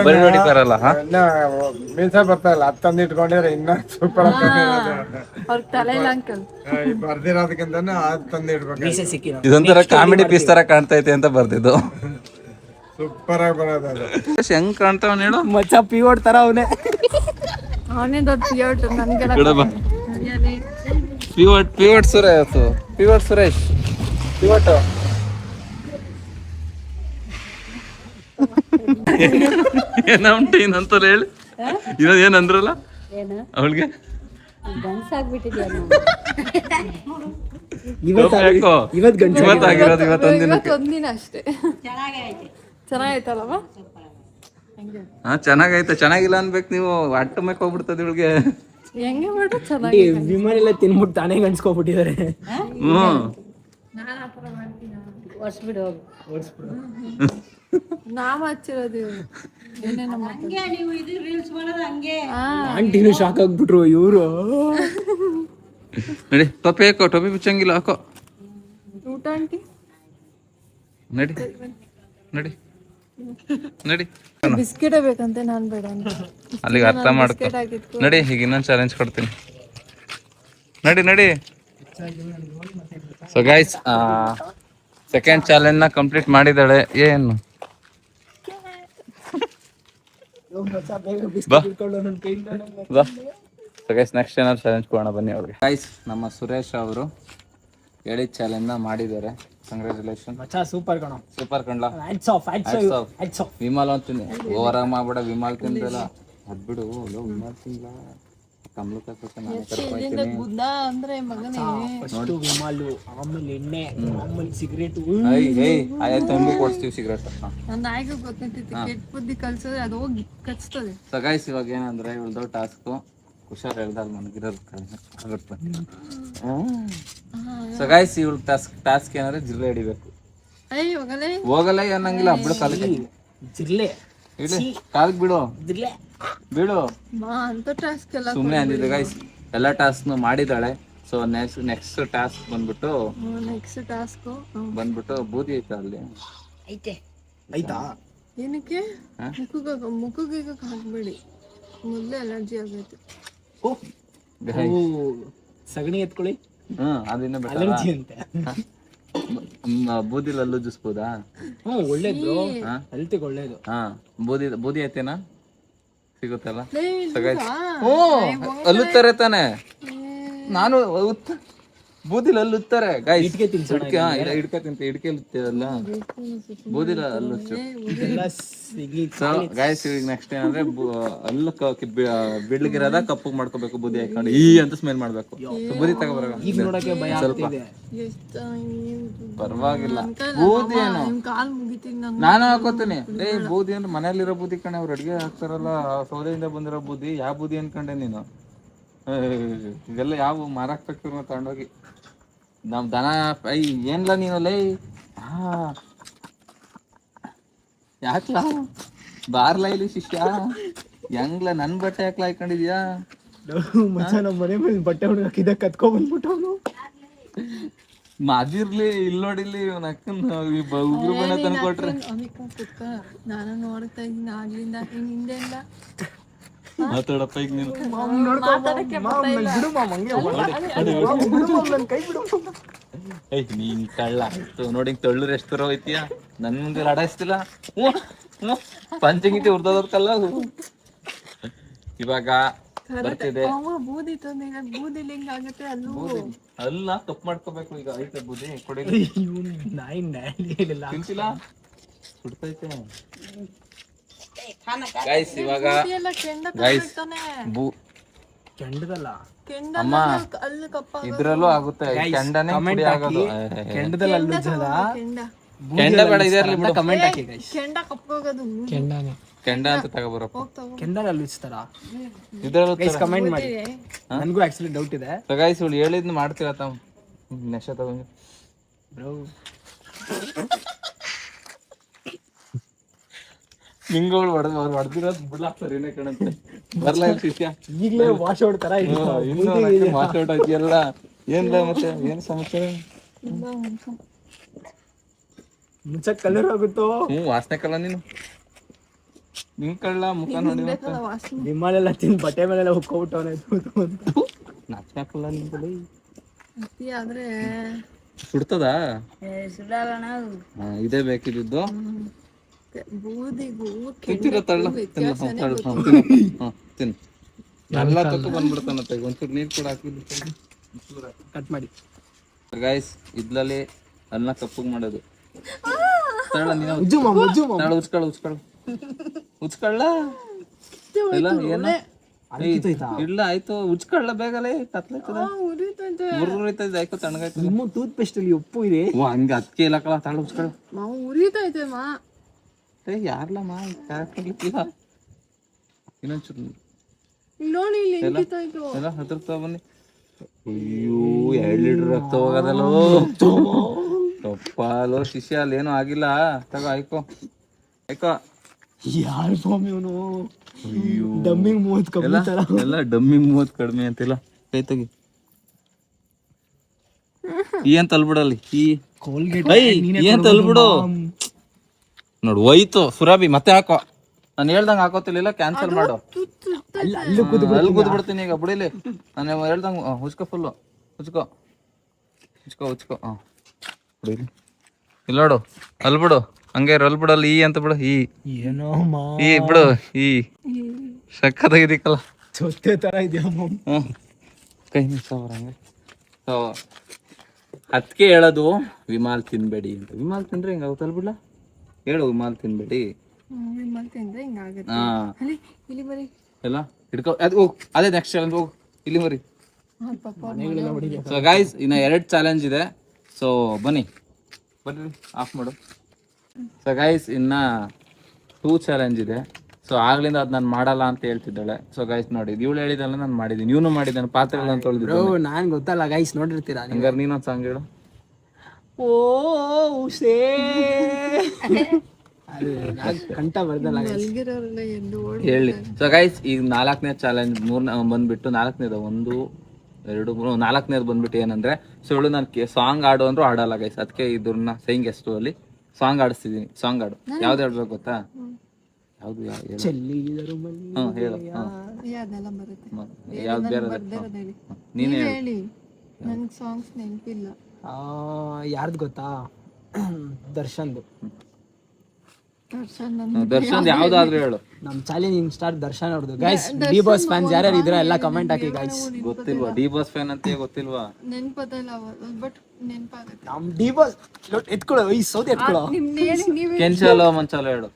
ಬರಿ ಹೊಡಿತಾರಲ್ಲ. ಮೀಸ ಬರ್ತಾರಲ್ಲ, ಅದ್ ತಂದು ಇಟ್ಕೊಂಡಿದ್ರೆ ಇನ್ನ ಸೂಪರ್ ಬರ್ದಿರೋದಕ್ಕಿಂತ ಅದ್ ತಂದು ಇಡ್ಬೇಕು. ಇದೊಂಥರ ಕಾಮಿಡಿ ಪೀಸ್ ತರ ಕಾಣ್ತೈತೆ ಅಂತ ಬರ್ದಿದ್ದು. ಸೂಪರ್ ಆಗಿ ಬರೋದು. ಹೆಂಗ್ ಕಾಣ್ತಾವ ಹೇಳು? ಮಚ್ಚ ಪಿವೋಟ್ ತರ ಅವನೇ. ಅವನೇ ದೊಡ್ಡ ಪಿವೋಟ್. ನನ್ಗೆಲ್ಲ pivot Suresh. Pivot Suresh pivot. ಏನಂತ ಹೇಳಿ ಏನಂದ್ರಲ್ಲ ಅವಳಿಗೆ? ಇವತ್ತು ಒಂದಿನ ಅಷ್ಟೇ. ಚೆನ್ನಾಗೈತಲ್ಲವ? ಹಾ ಚೆನ್ನಾಗೈತೆ. ಚೆನ್ನಾಗಿಲ್ಲ ಅನ್ಬೇಕು ನೀವು. ಅಟ್ಟು ಮೇಕ್ ಹೋಗ್ಬಿಡ್ತದೆ ಇವಳಿಗೆ. ಹೆಂಗೆ ಬಿಡು ಚೆನ್ನಾಗಿ. ವಿಮಾನ ಎಲ್ಲ ತಿನ್ಬಿಟ್ಟು ತಾನೇ ಗಂಡ್ಸ್ಕೊಬಿಟ್ಟಿದ್ದಾರೆ. ನಾವ್ ಹಚ್ಚಿರೋದು ಏನೇನೋ ಆಂಟಿನೂ ಶಾಕ್ ಆಗ್ಬಿಟ್ರು ಇವ್ರು. ನಡಿ ಟೊಪಿ ಹಾಕೋ. ಟೊಪಿ ಬಿಚ್ಚಂಗಿಲ್ಲ ಹಾಕೋ. ಊಟ ಆಂಟಿ ನಡಿ ನಡಿ ನಡಿ. ಬಿಸ್ಕೆಟ್ ಬೇಕಂತೆ ನಾನ್ ಬೇಡ ಅಂತ. ಅಲ್ಲಿಗೆ ಅರ್ಥ ಮಾಡ್ಕೊ. ನಡಿ ಈಗ ಇನ್ನೊಂದು ಚಾಲೆಂಜ್ ಕೊಡ್ತೀನಿ. ನಡಿ ನಡಿ. ಸೊ ಗೈಸ್ ಸೆಕೆಂಡ್ ಚಾಲೆಂಜ್ ನ ಕಂಪ್ಲೀಟ್ ಮಾಡಿದಾಳೆ. ಏನು ಗೈಸ್ ನೆಕ್ಸ್ಟ್ ಏನಾದ್ರು ಚಾಲೆಂಜ್ ಕೊಡೋಣ ಬನ್ನಿ ಅವ್ರಿಗೆ. ಗೈಸ್ ನಮ್ಮ ಸುರೇಶ್ ಅವರು ಹೇಳಿದ ಚಾಲೆಂಜ್ ನ ಮಾಡಿದ್ದಾರೆ. ಕಂಗ್ರಾಚುಲೇಷನ್ ಮಚ್ಚಾ ಸೂಪರ್ ಕಣೋ. ಸೂಪರ್ ಕಣ್ಲ. Hats off. ವಿಮಲ್ ಅಂತೀನಿ ಓವರ್ ಆಗಿ ಮಾಡ್ಬೇಡ. ವಿಮಲ್ ತಿಂದಲ್ಲ ಅದ್ಬಿಡು. ವಿಮಲ್ ತಿನ್ಲ ಕಮ್ಲು ಬುದ್ಧ ಅಂದ್ರೆ ಮಗನೇ. ಫಸ್ಟ್ ವಿಮಾಲು, ಆಮೇಲೆ ಎಣ್ಣೆ, ಆಮೇಲೆ ಸಿಗರೇಟು. ತಂಬು ಕೊಡ್ತೀವಿ ಸಿಗರೇಟ್. ನನ್ನ ನಾಯಿಗೂ ಗೊತ್ತೈತಿ ಕೆಟ್ಟ ಬುದ್ಧಿ ಕಲ್ಸಿದ್ರೆ ಅದು ಹೋಗಿ ಕಚ್ತದೆ. ಸೊ ಗೈಸ್ ಇವಾಗ ಏನಂದ್ರೆ ಇವಳ್ದು ಟಾಸ್ಕ್ ಹುಷಾರ್ ಹೇಳ್ದಾಗ ಮನಗಿರೋದು ಆಗುತ್ತೆ. ಸೊ ಗೈಸ್ ಇವಳು ಟಾಸ್ಕ್ ಏನಂದ್ರೆ ಜಿಲ್ಲೆ ಹಿಡಿಬೇಕು. ಹೋಗಲ್ಲ ಅನ್ನಂಗಿಲ್ಲ. ಹಬ್ಬಳ ಕಾಲಿಗೆ ಜಿಲ್ಲೆ ಇಡಿ. ಕಾಲಿಗೆ ಬಿಡು ಜಿಲ್ಲೆ ಬಿಡು. ಅಂತ ಟಾಸ್ಕ್ ಎಲ್ಲ ಸುಮ್ಮನೆ ಅಂದಿದ್ದೆ ಗೈಸ್. ಎಲ್ಲ ಟಾಸ್ಕ್ನು ಮಾಡಿದಾಳೆ. ಸೊ ನೆಕ್ಸ್ಟ್ ಟಾಸ್ಕ್ ಬಂದ್ಬಿಟ್ಟು ಬೂದಿ ಐತೆ ಅಲ್ಲಿ ಆಯ್ತಾ. ಏನಕ್ಕೆ ಮುಖಕ್ಕೆ ಹಾಕ್ಬೇಡಿ. ಮೊದಲೇ ಅಲರ್ಜಿ ಆಗೈತೆ. ಸಗಣಿ ಎತ್ಕೊಳ್ಳಿ. ಅದಿನ್ನ ಅಲರ್ಜಿ ಅಂತೆ. ಬೂದಿಲ್ ಅಲ್ಲೂ ಜುಸ್ಬೋದಾ? ಒಳ್ಳೇದು, ಹೆಲ್ತಿಗೆ ಒಳ್ಳೇದು. ಬೂದಿ ಐತೆನಾ ಸಿಗುತ್ತಲ್ಲ. ಅಲ್ಲುತ್ತಾರೆ ತಾನೆ. ನಾನು ಬೂದಿಲ್ ಅಲ್ಲುತ್ತಾರೆ ಗೈಸ್. ಇಡ್ಕೆ ಇಡ್ಕೆ ಅಲ್ಲುತ್ತೀರಲ್ಲ ಬೂದಿಲ ಅಲ್ಲುಚ್ಚು ಗೈಸ್. ಈಗ ನೆಕ್ಸ್ಟ್ ಏನಂದ್ರೆ ಅಲ್ಲ ಬಿಡ್ಲಿಗಿರೋದ ಕಪ್ಪಗ್ ಮಾಡ್ಕೋಬೇಕು. ಬೂದಿ ಹಾಕೊಂಡು ಈ ಅಂತ ಸ್ಮೆಲ್ ಮಾಡ್ಬೇಕು. ಬೂದಿ ತಗೋಬರ ಸ್ವಲ್ಪ ಪರವಾಗಿಲ್ಲ. ಬೂದಿ ಏನು ನಾನು ಹಾಕೋತೀನಿ. ಬೂದಿ ಅಂದ್ರೆ ಮನೇಲಿರೋ ಬೂದಿ ಕಣೆ. ಅವ್ರು ಅಡ್ಗೆ ಹಾಕ್ತಾರಲ್ಲ ಸೌದೆಯಿಂದ ಬಂದಿರೋ ಬೂದಿ. ಯಾವ ಬೂದಿ ಅನ್ಕೊಂಡೆ ನೀನು? ಇದೆಲ್ಲ ಯಾವ ಮಾರಾಕ್ ತಗ್ತಿರೋ ತಗೊಂಡೋಗಿ ನಮ್ ದನ ಏನ್ಲ ನೀನಲ್ಲೇ. ಯಾಕ್ಲಾ ಬಾರ್ಲ ಇಲ್ಲಿ ಶಿಷ್ಯ? ಹೆಂಗ್ಲ ನನ್ ಬಟ್ಟೆ ಯಾಕ್ಲಾ ಹಾಕೊಂಡಿದ್ಯಾ? ನಮ್ಮ ಮನೆ ಮೇಲೆ ಬಟ್ಟೆ ಹುಡುಕಿದ ಕತ್ಕೊಂಡ್ ಬಂದ್ಬಿಟ್ಟು ಮಾದಿರ್ಲಿ ಇಲ್ಲಿ ನೋಡಿಲ್ಲಿ ಉಗ್ರು ಬಣ್ಣ ತಂದ್ಕೊಟ್ರೆ ನಾನು ನೋಡ್ತಾ ಇದ್ದೀನಿ ಆಗ್ಲಿಂದ ಹಿಂದೆ ಎಲ್ಲ ಮಾತಾಡಪ್ಪ. ಈಗ ನೀನು ನೀನ್ ಕಳ್ಳ ನೋಡಿ ತಳ್ಳೂರ್ ಎಷ್ಟು ತರ ಹೋಯ್ತೀಯ. ನನ್ ಮುಂದೆ ಲಡಾಯಿಸ್ತಿಲ್ಲ. ಪಂಚಂಗಿತಿ ಉರ್ದೋದಕ್ಕಲ್ಲ. ಇವಾಗ ಬರ್ತಿದೆ ಬೂದಿ ಬೂದಿ ಲಿಂಗ್ ಆಗುತ್ತೆ. ಅಲ್ಲ ತಪ್ಪು ಮಾಡ್ಕೋಬೇಕು. ಈಗ ಐತೆ ಬೂದಿ ಕೊಡಿ. ತಿನ್ಸಿಲ್ಲ ಸುಡ್ತೈತೆ ಗೈಸ್. ಇವಾಗ ಗೈಸ್ ಕೆಂಡದಲ್ಲ ಅಮ್ಮ ಇದ್ರಲ್ಲೂ ಆಗುತ್ತೆ. ಕೆಂಡನೇ ಪುಡಿ ಆಗೋದು. ಕೆಂಡದಲ್ಲಿ ಅಲ್ಲುಜ್ಜದ ಕೆಂಡ ಬೇಡ ಇದರಲ್ಲಿ ಬಿಡು. ಕಮೆಂಟ್ ಹಾಕಿ ಗೈಸ್. ಕೆಂಡ ಕಪ್ಪೋಗೋದು ಕೆಂಡ ಅಂತ ತಗೋಬರಪ್ಪ. ಕೆಂಡದಲ್ಲಿ ಅಲ್ಲುಜ್ತಾರ ಇದ್ರಲ್ಲೂ ಗೈಸ್ ಕಮೆಂಟ್ ಮಾಡಿ. ನನಗೂ ಆಕ್ಚುಲಿ ಡೌಟ್ ಇದೆ. ಸೊ ಗೈಸ್ ಇವಳು ಹೇಳಿದ್ನ ಮಾಡ್ತೀರಾ ತಾವು ನೆಕ್ಸ್ಟ್ ತಗೊಂಡು ಬ್ರೋ. ನಿಂಗಳು ಹೊಡೆದಿರೋದು ಬಿಡ್ಲಾಕ್ತಾರೆ ಏನೇ ಕಣಂತೆ. ಬರ್ಲಾ ಶಿಷ್ಯ ಈಗಲೇ ವಾಶ್ ಔಟ್ ತರ ಇನ್ನು ವಾಶ್ ಔಟ್ ಹಾಕಿಯಲ್ಲ. ಏನ್ಲ ಮತ್ತೆ ಏನ್ ಸಮಸ್ಯೆ? ಮುಚ್ಚಕ್ ಕಲರ್ ಹೋಗುತ್ತೋ. ವಾಸನೆ ಕಲ್ಲ ನೀನು. ನಿನ್ ಕಳ್ಳ ಮುಖ ನೋಡಿ ನಿಮ್ಮಲ್ಲೆಲ್ಲ ತಿನ್ ಬಟ್ಟೆ ಮೇಲೆಲ್ಲ ಹುಕ್ಕೋಬಿಟ್ಟವನೆ. ನಾಚನೆ ಕಲ್ಲ ನಿನ್ ಕಡೆ ಆದ್ರೆ ಸುಡ್ತದ. ಇದೇ ಬೇಕಿದ್ದು. ಬೂದಿಗೂ ತಿಂತಿರ ತಳ್ಳ ತಿನ್ ಎಲ್ಲ ತಕ್ಕ ಬಂದ್ಬಿಡ್ತಾನತ್ತೆ. ಒಂಚೂರು ನೀರ್ ಕೂಡ ಹಾಕಿದ್ದು ಕಟ್ ಮಾಡಿ ಗೈಸ್. ಇದ್ರಲ್ಲಿ ಅನ್ನ ಕಪ್ಪಗ್ ಮಾಡೋದು. ತಳ್ಳ ನೀನು ಉಚ್ಕೊಳ್ಳ ಇಲ್ಲ ಏನು ಇಲ್ಲ ಆಯ್ತು ಉಚ್ಕೊಳ್ಳ ಬೇಗಲೇ ಕತ್ಲೈತದ ಉರಿತೈತೆ ಆಯ್ತು ತಣ್ಣಗಾಯ್ತು ನಿಮ್ಮ ಟೂತ್ ಪೇಸ್ಟ್ ಅಲ್ಲಿ ಉಪ್ಪು ಇದೆ. ಓ ಹಂಗೆ ಅದಕ್ಕೆ ಇಲ್ಲ ಕಳ ತಾಳು ಉಚ್ಕೊಳ್ಳ ಮಾವು ಉರಿತೈತೆ ಮಾ. ಯಾರ್ಲಮ್ಮ ಕ್ಯಾರೆಕ್ಟರ್ಲಿಕ್ಕಿಲ್ಲ ಇನ್ನೊಂಚೂರು ನೋಡಿ ಇಲ್ಲಿ ಹೆಂಗಿತ್ತಾಯ್ತು. ಎಲ್ಲ ಹತ್ರ ಬನ್ನಿ. ಅಯ್ಯೋ 2 ಲೀಟರ್ ರಕ್ತ ಹೋಗೋದಲ್ಲೋ ತಪ್ಪಾಲೋ ಶಿಷ್ಯ ಅಲ್ಲಿ ಏನೂ ಆಗಿಲ್ಲ ತಗೋ ಆಯ್ಕೋ ಆಯ್ಕೋ. ಯಾರು ಸ್ವಾಮಿ ಅವನು? ಅಯ್ಯೋ ಡಮ್ಮಿಂಗ್ 30 ಕಮ್ಮಿ ತರ. ಎಲ್ಲ ಡಮ್ಮಿ 30 ಕಡಿಮೆ ಅಂತಿಲ್ಲ. ಕೈ ತೆಗಿ ಏನ್ ತಲ್ಬಿಡಲ್ಲಿ ಈ ಕೋಲ್ಗೇಟ್ ಏನ್ ತಲ್ಬಿಡು ನೋಡು ಹೋಯ್ತು ಸುರಾಬಿ ಮತ್ತೆ ಹಾಕೋ. ನಾನು ಹೇಳ್ದಂಗೆ ಹಾಕೋತಿರ್ಲಿಲ್ಲ ಕ್ಯಾನ್ಸಲ್ ಮಾಡು. ಅಲ್ಲಿ ಕೂತ್ಬಿಡ್ತೀನಿ ಈಗ ಬಿಡಿಲಿ. ನಾನು ಹೇಳ್ದಂಗೆ ಹುಚ್ಕೋ ಫುಲ್ಲು ಹುಚ್ಕೋ ಹುಚ್ಕೋ ಹುಚ್ಕೋ ಹಾಂ ಬಿಡಿಲಿ. ಇಲ್ಲ ನೋಡು ಅಲ್ಲಿ ಬಿಡು ಹಂಗೆ ಅಲ್ಲಿ ಬಿಡಲ್ಲ ಈ ಅಂತ ಬಿಡು ಈ ಏನೋ ಈ ಬಿಡು ಈ ಸಕ್ಕತ್ತಾಗಿದ್ದೀಕಲ್ಲ ಚೊತ್ತೆ ತರ ಇದೆಯಾ ಹ್ಞೂ ಕೈ ಮಿಕ್ಸವ್ರ ಹಂಗೆ. ಸೊ ಅದಕ್ಕೆ ಹೇಳೋದು ವಿಮಾಲ್ ತಿನ್ಬೇಡಿ ಅಂತ. ವಿಮಾಲ್ ತಿಂದ್ರೆ ಹಿಂಗಾಗುತ್ತಲ್ಲ ಬಿಡ್ಲ ಹೇಳು ವಿಮಾಲ್ ತಿನ್ಬೇಡಿ. ತಿಂದ್ರೆ ಹಿಂಗಾಗುತ್ತೆ. ಹಾಂ ಅಲ್ಲಿ ಇಲ್ಲಿ ಬರೀ ಎಲ್ಲ ಹಿಡ್ಕೊ ಅದು ಹೋಗು ಅದೇ ನೆಕ್ಸ್ಟ್ ಚಾಲೆಂಜ್ ಹೋಗು ಇಲ್ಲಿ ಮರಿ. ಸೊ ಗೈಸ್ ಇನ್ನು 2 ಚಾಲೆಂಜ್ ಇದೆ. ಸೊ ಬನ್ನಿ ಬರ್ರಿ ಆಫ್ ಮಾಡು. ಸೊ ಗೈಸ್ ಇನ್ನ 2 ಚಾಲೆಂಜ್ ಇದೆ. ಸೊ ಆಗ್ಲಿಂದ ಅದು ನಾನು ಮಾಡಲ್ಲ ಅಂತ ಹೇಳ್ತಿದ್ದಾಳೆ. ಸೊ ಗೈಸ್ ನೋಡಿ ಇವಳು ಹೇಳಿದಲ್ಲ ನಾನು ಮಾಡಿದ್ದೀನಿ ಇವನು ಮಾಡಿದ್ದಾನೆ ಪಾತ್ರೆಗಳನ್ನ ತೊಳೆದಿದ್ದು. ನಾನ್ ಗೊತ್ತಲ್ಲ ಗೈಸ್ ನೋಡಿರ್ತೀರಾ ಹಂಗಾರೆ ನೀನೊಂದು ಸಾಂಗ್ ಹೇಳು. ಓ ಉಸೇ ಕಂಠ ಬರ್ದಲ್ಲ ಮಲ್ಗಿರೋರೆಲ್ಲ ಎದ್ದು ಓಡಿ ಹೇಳಿ. ಸೊ ಗೈಸ್ ಈಗ 4ನೇ ಚಾಲೆಂಜ್ ಬಂದ್ಬಿಟ್ಟು 4ನೇದು 1 2 3 4ನೇದು ಬಂದ್ಬಿಟ್ಟು ಏನಂದ್ರೆ ಸೊ ಇವಳು ನಾನು ಸಾಂಗ್ ಆಡು ಅಂದ್ರೂ ಆಡಲ್ಲ ಗೈಸ್. ಅದಕ್ಕೆ ಇದ್ರನ್ನ ಸೈಂಗ್ ಎಷ್ಟು ಅಲ್ಲಿ ಸಾಂಗ್ ಆಡಿಸ್ತಿದ್ದೀನಿ. ಸಾಂಗ್ ಆಡು ಯಾವ್ದು ಹೇಳ್ಬೇಕು ಗೊತ್ತಾ? ಯಾವ್ದು ಚೆಲ್ಲಿದರು ಹ್ಮ್ ಹೇಳು ಅದೆಲ್ಲ ಬರುತ್ತೆ. ಯಾವ್ದು ಬೇರೆ ಬರ್ದಿರೋದು ನೀನೇ ಹೇಳಿ. ಹೇಳು. ಹೇಳಿ ನನ್ಗೆ ಸಾಂಗ್ಸ್ ನೆನಪಿಲ್ಲ. ಯಾರ್ದು ಗೊತ್ತಾ? ದರ್ಶನ್ದು. ದರ್ಶನ್ ಯಾವ್ದಾದ್ರು ಹೇಳು. ನಮ್ ಚಾಲೆಂಜಿಂಗ್ ಸ್ಟಾರ್ ದರ್ಶನ್ ಅವ್ರದ್ದು. ಗೈಸ್ ಡಿ ಬಾಸ್ ಫ್ಯಾನ್ಸ್ ಯಾರ್ಯಾರು ಇದ್ರ ಎಲ್ಲ ಕಮೆಂಟ್ ಹಾಕಿ ಗೈಸ್. ಗೊತ್ತಿಲ್ವಾ ಡಿ ಬಾಸ್ ಫ್ಯಾನ್ ಅಂತ ಗೊತ್ತಿಲ್ವಾ? ನೆನಪದಲ್ಲ ಬಟ್ ನೆನಪಾಗುತ್ತೆ. ನಮ್ ಡಿ ಬಾಸ್ ಎತ್ಕೊಳ್ಳೋ ಈ ಸೌದೆ ಎತ್ಕೊಳ್ಳೋ. ನಿಮ್ನ ಹೇಳಿ ನೀವೇ ಕೆಂಚಾಲೋ ಮಂಚಾಲೋ ಹೇಳು.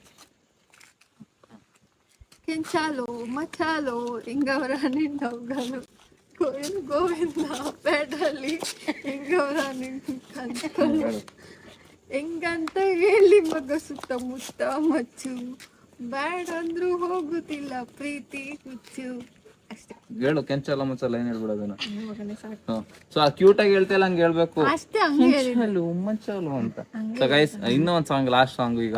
ಕೆಂಚಾಲೋ ಮಚಾಲೋ ಹಿಂಗವರ ನಿನ್ನವ್ಗಳು ಗೋವಿಂದ ಪೇಟಲ್ಲಿ ಹಿಂಗವರ ನಿನ್ನ ಹೆಂಗಂತ ಹೇಳಿ ಮಗ ಸುತ್ತಮುತ್ತ ಮಚ್ಚು ಬ್ಯಾಡ್ ಅಂದ್ರೂ ಹೋಗುತ್ತಿಲ್ಲ ಪ್ರೀತಿ ಹುಚ್ಚು ಅಷ್ಟೇ. ಹೇಳು ಕೆಂಚಾಲೋ ಮಂಚಾಲೋ ಏನ್ ಹೇಳ್ಬಿಡೋದನ್ನ. ಮಗನೇ ಸಾಕು ಸೊ ಆ ಕ್ಯೂಟ್ ಆಗಿ ಹೇಳ್ತಿಲ್ಲ ಹಂಗೆ ಹೇಳ್ಬೇಕು. ಅಷ್ಟೇ ಹಂಗೆ ಹೇಳಿ ಮಂಚಾಲು ಅಂತ. ಸೊ ಗೈಸ್ ಇನ್ನೂ ಒಂದು ಸಾಂಗ್ ಲಾಸ್ಟ್ ಸಾಂಗ್ ಈಗ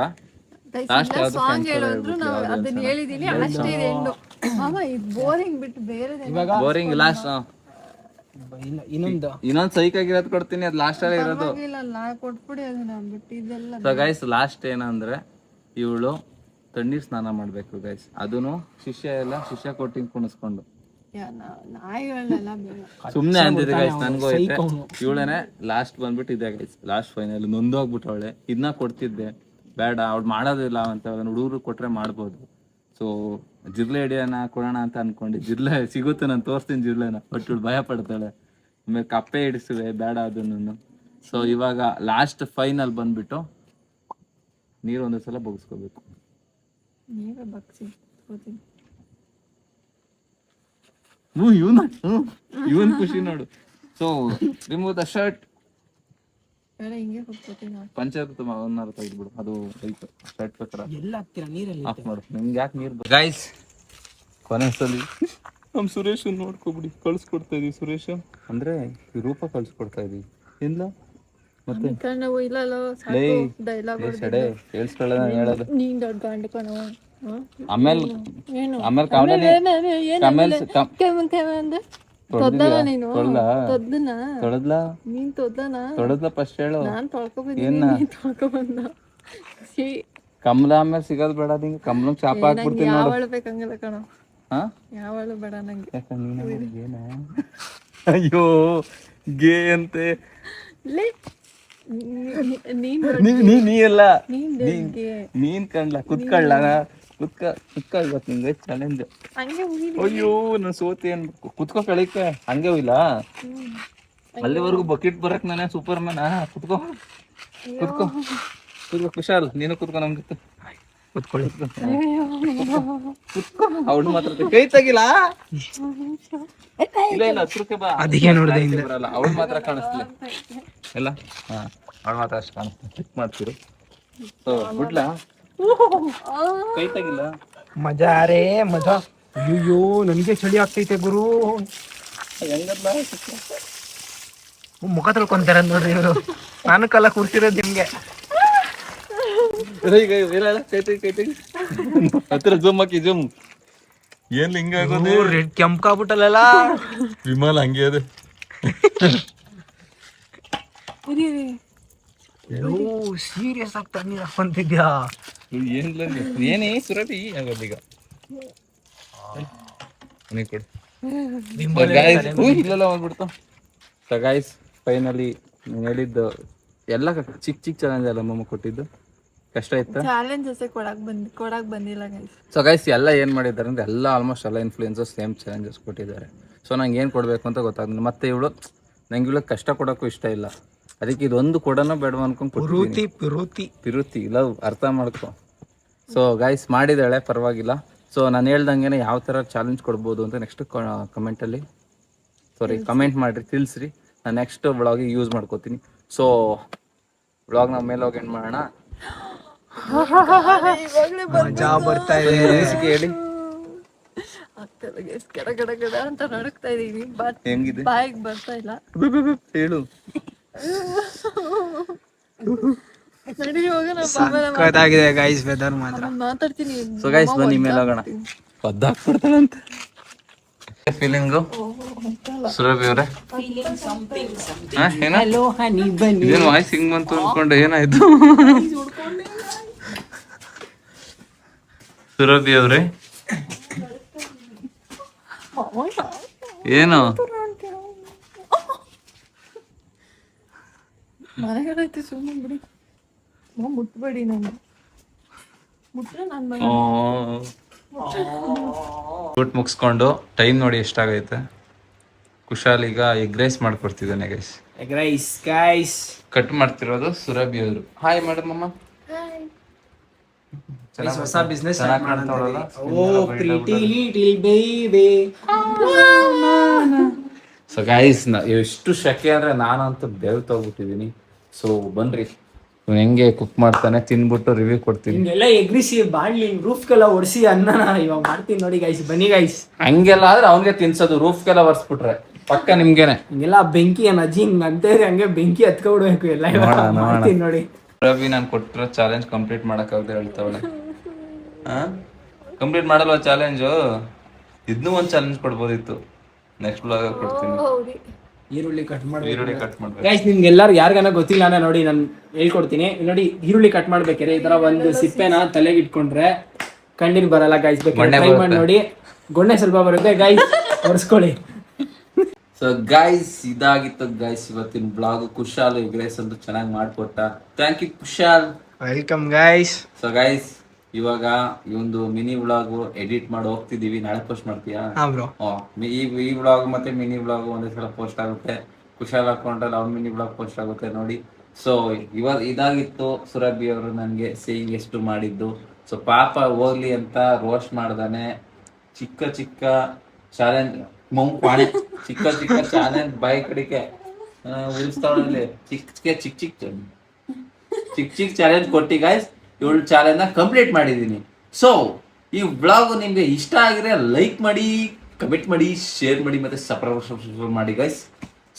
ಸಾಂಗ್ ಹೇಳೋದ್ರು ನಾವು ಅದನ್ನ ಹೇಳಿದೀನಿ ಅಷ್ಟೇ ಇದೆ ಎಂಡು. ಮಾಮ ಇದು ಬೋರಿಂಗ್ ಬಿಟ್ಟು ಬೇರೆ ಬೋರಿಂಗ್ ಲಾಸ್ಟ್ ಇನ್ನೊಂದ್ ಸೈಕ್ ಆಗಿರೋದು ಕೊಡ್ತೀನಿ ಅದು ಲಾಸ್ಟ್ ಅಲ್ಲೇ ಇರೋದು. ಕೊಟ್ಬಿಡಿ ಅದನ್ನ ಬಿಟ್ಟು ಇದೆಲ್ಲ. ಸೊ ಗೈಸ್ ಲಾಸ್ಟ್ ಏನಂದ್ರೆ ಇವಳು ತಣ್ಣೀರ್ ಸ್ನಾನ ಮಾಡ್ಬೇಕು ಗೈಸ್. ಅದನ್ನು ಶಿಷ್ಯ ಕೊಟ್ಟಿಂಗ್ ಕುಣಿಸ್ಕೊಂಡು ನಾಯಿಗಳನ್ನೆಲ್ಲ ಬೇಡ ಸುಮ್ನೆ ಅಂದಿದೆ ಗೈಸ್. ನನ್ಗೂ ಐತೆ ಇವಳೇನೆ ಲಾಸ್ಟ್ ಬಂದ್ಬಿಟ್ಟು ಇದೆ ಗೈಸ್. Last final ನೊಂದೋಗ್ಬಿಟ್ಟವಳೆ. ಇದನ್ನ ಕೊಡ್ತಿದ್ದೆ ಬೇಡ ಅವ್ಳು ಮಾಡೋದಿಲ್ಲ ಅಂತ ಹುಡುಗರು ಕೊಟ್ರೆ ಮಾಡ್ಬೋದು. ಸೊ ಜಿರ್ಲೆ ಹಿಡಿಯೋಣ ಕೊಡೋಣ ಅಂತ ಅನ್ಕೊಂಡು ಜಿರ್ಲೆ ಸಿಗುತ್ತೆ ನಾನು ತೋರಿಸ್ತೀನಿ ಜಿರ್ಲೆನ. ಬಟ್ ಇವಳು ಭಯ ಪಡ್ತಾಳೆ. ಆಮೇಲೆ ಕಪ್ಪೆ ಹಿಡಿಸುವೆ ಬೇಡ ಅದನ್ನು. ಸೊ ಇವಾಗ ಲಾಸ್ಟ್ ಫೈನಲ್ ಬಂದ್ಬಿಟ್ಟು ನೀರು ಒಂದೇ ಸಲ ಬಗ್ಸ್ಕೋಬೇಕು. ನೀವೇ ಬಗ್ಸಿ ಇವನ್ ಖುಷಿ ನೋಡು. So remove the shirt. ಹಿಂಗೆ ಹೋಗ್ತೀನಿ ಪಂಚಾಯತ್ ತೆಗೆದ್ಬಿಡು ಅದು ಶರ್ಟ್ ಪ್ರಕಾರ ಎಲ್ಲ ಹಾಕ್ತೀರಾ ನೀರಲ್ಲಿ ಆಫ್ ಮಾಡು. ನಿಮ್ಗೆ ಯಾಕೆ ನೀರು ಗೈಸ್ ಕೊನೆಸಲಿ ನಮ್ ಸುರೇಶ್ ನೋಡ್ಕೊಬಿಡಿ ಕಳ್ಸ್ಕೊಡ್ತಾ ಇದೀವಿ. ಸುರೇಶ್ ಅಂದ್ರೆ ಈ ರೂಪ ಕಳ್ಸ್ಕೊಡ್ತಾ ಇದೀವಿ ಇಲ್ಲ ಮತ್ತೆ ಹೇಳ್ಸ್ಕೊಳ್ಳೋದ ಹೇಳೋದು. ನೀನ್ ದೊಡ್ಡ ಗಂಡ ಕಣೋ. ಆಮೇಲೆ ತೊದ್ದಲ್ಲ ನೀನು ತೊಡದ್ಲಾ ನೀನ್ ತೊಡದ್ಲ ಫಸ್ಟ್ ಹೇಳು. ನಾನ್ ತೊಳ್ಕೊಬಂದ ಕಮಲ ಆಮೇಲೆ ಸಿಗೋದ್ ಬೇಡ ನಿಂಗೆ. ಕಮಲ ಚಾಪ ಹಾಕ್ಬಿಡ್ತೀನಿ ನೋಡು. ಯಾವಳು ಬೇಕಂಗಿಲ್ಲ ಕಣೋ. ಯಾವಳು ಬೇಡ ನಂಗೆ. ಅಯ್ಯೋ ಗೇ ಅಂತೆ ನೀ ಎಲ್ಲ ನೀನ್ ಕಂಡ್ಲ ಕುತ್ಕೊಳ್ಳ ಕುತ್ಕೊಳ್ಬೇಕು ನಿಂಗೆ ಚಾಲೆಂಜ್. ಅಯ್ಯೋ ನಾನು ಸೋತಿ ಅನ್ಬೇಕು. ಕುತ್ಕೋ ಕಳಿಕೆ ಹಂಗೆ ಇಲ್ಲ ಅಲ್ಲಿವರೆಗೂ ಬಕೆಟ್ ಬರಕ್ ನಾನೇ ಸೂಪರ್ ಮ್ಯಾನ್. ಕುತ್ಕೋ ಕುತ್ಕೋ ಕುತ್ಕೋ ಕುಶಾಲ್ ನೀನು ಕುತ್ಕೋ ನಮ್ ಜೊತೆ. ಕೂತ್ಕೊಳ್ಳಿ. ಅವಳು ಮಾತ್ರ ಕೈ ತೆಗಿಲ್ಲ. ಇಲ್ಲ ಇಲ್ಲ ಹತ್ರಕ್ಕೆ ಬಾ. ಅದಕ್ಕೆ ನೋಡ್ದೆ ಹಿಂದೆ. ಬರಲ್ಲ ಅವಳು ಮಾತ್ರ ಕಾಣಿಸ್ತಿಲ್ಲ ಎಲ್ಲ. ಹಾ ಅವಳು ಮಾತ್ರ ಅಷ್ಟು ಕಾಣಿಸ್ತಿಲ್ಲ. ಚೆಕ್ ಮಾಡ್ತೀರಿ. ಸೊ ಬಿಡ್ಲಾ? ಕೈ ತೆಗಿಲ್ಲ. ಮಜಾ ರೇ ಮಜಾ. ಅಯ್ಯೋ ನನಗೆ ಚಳಿ ಆಗ್ತೈತೆ ಗುರು. ಮುಖ ತೊಳ್ಕೊಂತಾರ ನೋಡ್ರಿ ಇವರು. ನಾನು ಕಾಲ ಕೂರ್ಸಿರೋದು ನಿಮ್ಗೆ. ಹತ್ರ ಜೂಮ್ ಹಾಕಿ ಜೂಮ್. ಏನ್ ಹಿಂಗ ರೆಡ್ ಕೆಂಪಾಗ್ಬಿಟ್ಟಲ್ಲ. ವಿಮಾನ ಹಂಗೆ ಅದೇ. ಸೀರಿಯಸ್ ಆಗ್ತಾ ನೀರ್ ಹಾಕೊಂತಿದ್ಯಾ? ಏನೇ ಸುರಭಿ ಆಗೋದೀಗ. ಇಲ್ಲೆಲ್ಲ ಹೋಗ್ಬಿಡ್ತು. ಸೊ ಗೈಸ್ ಫೈನಲಿ ಹೇಳಿದ್ದು ಎಲ್ಲ ಚಿಕ್ಕ ಚಿಕ್ಕ ಚಾಲೆಂಜ್ ಅಲ್ಲ ಮಮ್ಮ ಕೊಟ್ಟಿದ್ದು. ಕಷ್ಟ ಇತ್ತು. ಚಾಲೆಂಜಸ್ ಕೊಡಕ್ ಬಂದಿಲ್ಲ ಗೈಸ್. ಸೊ ಗೈಸ್ ಎಲ್ಲ ಏನು ಮಾಡಿದ್ದಾರೆ ಅಂದರೆ ಎಲ್ಲ ಆಲ್ಮೋಸ್ಟ್ ಎಲ್ಲ ಇನ್ಫ್ಲೂಯೆನ್ಸರ್ಸ್ ಸೇಮ್ ಚಾಲೆಂಜಸ್ ಕೊಟ್ಟಿದ್ದಾರೆ. ಸೊ ನಂಗೆ ಏನು ಕೊಡಬೇಕು ಅಂತ ಗೊತ್ತಾಗ್ತದೆ. ಮತ್ತೆ ಇವಳು ನಂಗೆ ಇವಳು ಕಷ್ಟ ಕೊಡೋಕ್ಕೂ ಇಷ್ಟ ಇಲ್ಲ. ಅದಕ್ಕೆ ಇದೊಂದು ಕೊಡೋಣ ಬೇಡ ಅನ್ಕೊಂಡು ಪಿರುತಿ ಇಲ್ಲ ಅರ್ಥ ಮಾಡ್ಕೊ. ಸೊ ಗೈಸ್ ಮಾಡಿದಾಳೆ ಪರವಾಗಿಲ್ಲ. ಸೊ ನಾನು ಹೇಳ್ದಂಗೆ ಯಾವ ಥರ ಚಾಲೆಂಜ್ ಕೊಡ್ಬೋದು ಅಂತ ನೆಕ್ಸ್ಟ್ ಕಮೆಂಟ್ ಮಾಡಿರಿ, ತಿಳಿಸ್ರಿ. ನಾನು ನೆಕ್ಸ್ಟ್ ವ್ಲಾಗಿಗೆ ಯೂಸ್ ಮಾಡ್ಕೋತೀನಿ. ಸೊ ವ್ಲಾಗ್ ನಾವು ಮೇಲೆ ಹೋಗಿ ಏನು ಮಾಡೋಣ. ಮಜಾ ಬರ್ತಾ ಇದೆ. ಹೇಳಿ ಗಡ ಅಂತ ನಡುಕ್ತಾ ಇದೀನಿ. ಹೆಂಗಿದೆ ಬಾಯಿಗೆ ಬರ್ತಾ ಇಲ್ಲ. ಹೇಳು. ಸಕ್ಕತ್ತಾಗಿದೆ ಗೈಸ್ ವೆದರ್ ಮಾತ್ರ. ಮಾತಾಡ್ತೀನಿ. ಸೊ ಗೈಸ್ ಬನ್ನಿ ಮೇಲೆ ಹೋಗೋಣ. ಒದ್ದಾಕ್ಬಿಡ್ತಾಳಂತೆ. ಫೀಲಿಂಗು ಸುರಭಿ ಅವರೇ? ಇದೇನು ವಾಯ್ಸ್ ಹಿಂಗ್ ಬಂತು ಅನ್ಕೊಂಡೆ, ಏನಾಯ್ತು? ಸುರಭಿ ಅವ್ರೆ ಏನು ಮನೆಗಳೈತೆ ಸುಮ್ಮನೆ ಬಿಡಿ. ಮುಟ್ಬೇಡಿ. ನಾನು ಮುಟ್ರೆ ನಾನು ಊಟ ಮುಗಿಸ್ಕೊಂಡು ಟೈಮ್ ನೋಡಿ ಎಷ್ಟಾಗೈತೆ. ಕುಶಾಲ್ ಈಗ ಎಗ್ ರೈಸ್ ಮಾಡ್ಕೊಡ್ತಿದ್ದಾನೆ guys. Egg rice guys cut ಮಾಡ್ತಿರೋದು ಸುರಭಿ ಅವರು. ಹಾಯ್ ಮೇಡಮ್ ಅಮ್ಮ. ಹೊಸ ಬಿಸ್ನೆಸ್ ಕಾಣ್ತಾವಳಲ್ಲ. ಸೊ ಗೈಸ್ ಎಷ್ಟು ಶೆಕೆ ಅಂದ್ರೆ ನಾನಂತೂ ಬೆವ್ತೋಗ್ಬಿಟ್ಟಿದೀನಿ. ಸೊ ಬನ್ರಿ ಹೆಂಗೆ ಕುಕ್ ಮಾಡ್ತಾನೆ ತಿನ್ಬಿಟ್ಟು ರಿವ್ಯೂ ಕೊಡ್ತೀನಿ. ಹಿಂಗೆಲ್ಲ ಎಗ್ರಿಸಿ ಬಾಣ್ಲಿ ರೂಫ್ಗೆಲ್ಲ ಒಡಿಸಿ ಅನ್ನನ ಇವಾಗ ಮಾಡ್ತೀನಿ ನೋಡಿ ಗೈಸ್. ಬನ್ನಿ ಗೈಸ್. ಹಂಗೆಲ್ಲ ಆದ್ರೆ ಅವ್ನಿಗೆ ತಿನ್ಸೋದು. ರೂಫ್ಗೆಲ್ಲ ಒರ್ಸ್ಬಿಟ್ರೆ ಪಕ್ಕ ನಿಮ್ಗೆನೆ. ಹಿಂಗೆಲ್ಲ ಬೆಂಕಿ ಅಜ್ಜಿ ಹಿಂಗ್ ಅಂತೇಳಿ ಹಂಗೆ ಬೆಂಕಿ ಹತ್ಕೊಬಿಡ್ಬೇಕು ಎಲ್ಲ. ಇವಾಗ ಮಾಡ್ತೀನಿ ನೋಡಿ. ರವಿ ನಾನು ಕೊಟ್ಟಿರೋ ಚಾಲೆಂಜ್ ಕಂಪ್ಲೀಟ್ ಮಾಡಕ್ಕಾಗದೆ ಹೇಳ್ತಾವಳೆ. ಕಂಪ್ಲೀಟ್ ಮಾಡಲ್ವಾ ಚಾಲೆಂಜು? ಇದನ್ನೂ ಒಂದು ಚಾಲೆಂಜ್ ಕೊಡ್ಬೋದಿತ್ತು. ನೆಕ್ಸ್ಟ್ ಬ್ಲಾಗ್ ಕೊಡ್ತೀನಿ. ಈರುಳ್ಳಿ ಕಟ್ ಮಾಡ್ಬೇಕು ಗೈಸ್. ನಿಮ್ಗೆ ಎಲ್ಲಾರು ಯಾರಿಗಾನ ಗೊತ್ತಿಲ್ಲ ಅಂದ್ರೆ ನೋಡಿ ನಾನು ಹೇಳ್ಕೊಡ್ತೀನಿ. ನೋಡಿ ಈರುಳ್ಳಿ ಕಟ್ ಮಾಡ್ಬೇಕಾರೆ ಈ ತರ ಒಂದು ಸಿಪ್ಪೆನ ತಲೆಗೆ ಇಟ್ಕೊಂಡ್ರೆ ಕಣ್ಣೀರ್ ಬರಲ್ಲ ಗೈಸ್. ಬೇಕಾದ್ರೆ ಟ್ರೈ ಮಾಡಿ ನೋಡಿ. ಗೊಣ್ಣೆ ಸ್ವಲ್ಪ ಬರುತ್ತೆ ಗೈಸ್, ಒರೆಸ್ಕೊಳ್ಳಿ. ಸೊ ಗೈಸ್ ಇದಾಗಿತ್ತು ಗೈಸ್ ಇವತ್ತಿನ ಬ್ಲಾಗ್. ಕುಶಾಲ್ ಎಗ್ ರೈಸ್ ಅಂತೂ ಚೆನ್ನಾಗಿ ಮಾಡ್ಕೊಟ್ಟ. Thank you Kushal. Welcome guys. So guys ಇವಾಗ ಈ ಒಂದು ಮಿನಿ ವ್ಲಾಗ್ ಎಡಿಟ್ ಮಾಡಿ ಹೋಗ್ತಿದೀವಿ. ನಾಳೆ ಪೋಸ್ಟ್ ಮಾಡ್ತೀಯಾ? ಈ ವ್ಲಾಗ್ ಮತ್ತೆ ಮಿನಿ ವ್ಲಾಗ್ ಒಂದೇ ಸಲ ಪೋಸ್ಟ್ ಆಗುತ್ತೆ. ಕುಶಾಲ್ ಹಾಕೊಂಡ್ರೆ ಅವ್ರ ಮಿನಿ ವ್ಲಾಗ್ ಪೋಸ್ಟ್ ಆಗುತ್ತೆ ನೋಡಿ. ಸೊ ಇದಾಗಿತ್ತು ಸುರಭಿ ಅವರು ನನಗೆ ಸೇಯಿಂಗ್ ಎಷ್ಟು ಮಾಡಿದ್ದು. ಸೊ ಪಾಪ ಹೋಗ್ಲಿ ಅಂತ ರೋಸ್ಟ್ ಮಾಡ್ದಾನೆ. ಚಿಕ್ಕ ಚಿಕ್ಕ ಚಾಲೆಂಜ್ ಪಾಣೆ ಚಿಕ್ಕ ಚಿಕ್ಕ ಚಾಲೆಂಜ್ ಬಾಯಿ ಕಡಿಕೆ ಉಳಿಸ್ತಾವಲ್ಲಿ ಚಿಕ್ಕ ಚಿಕ್ಕ ಚಾಲೆಂಜ್ ಕೊಟ್ಟಿ ಗೈಸ್. 7 ಚಾಲೆಂಜ್ ಕಂಪ್ಲೀಟ್ ಮಾಡಿದ್ದೀನಿ. ಸೊ ಈ ಬ್ಲಾಗ್ ನಿಮ್ಗೆ ಇಷ್ಟ ಆಗಿದ್ರೆ ಲೈಕ್ ಮಾಡಿ, ಕಮೆಂಟ್ ಮಾಡಿ, ಶೇರ್ ಮಾಡಿ ಮತ್ತೆ ಸಬ್ಸ್ಕ್ರೈಬ್ ಮಾಡಿ ಗೈಸ್.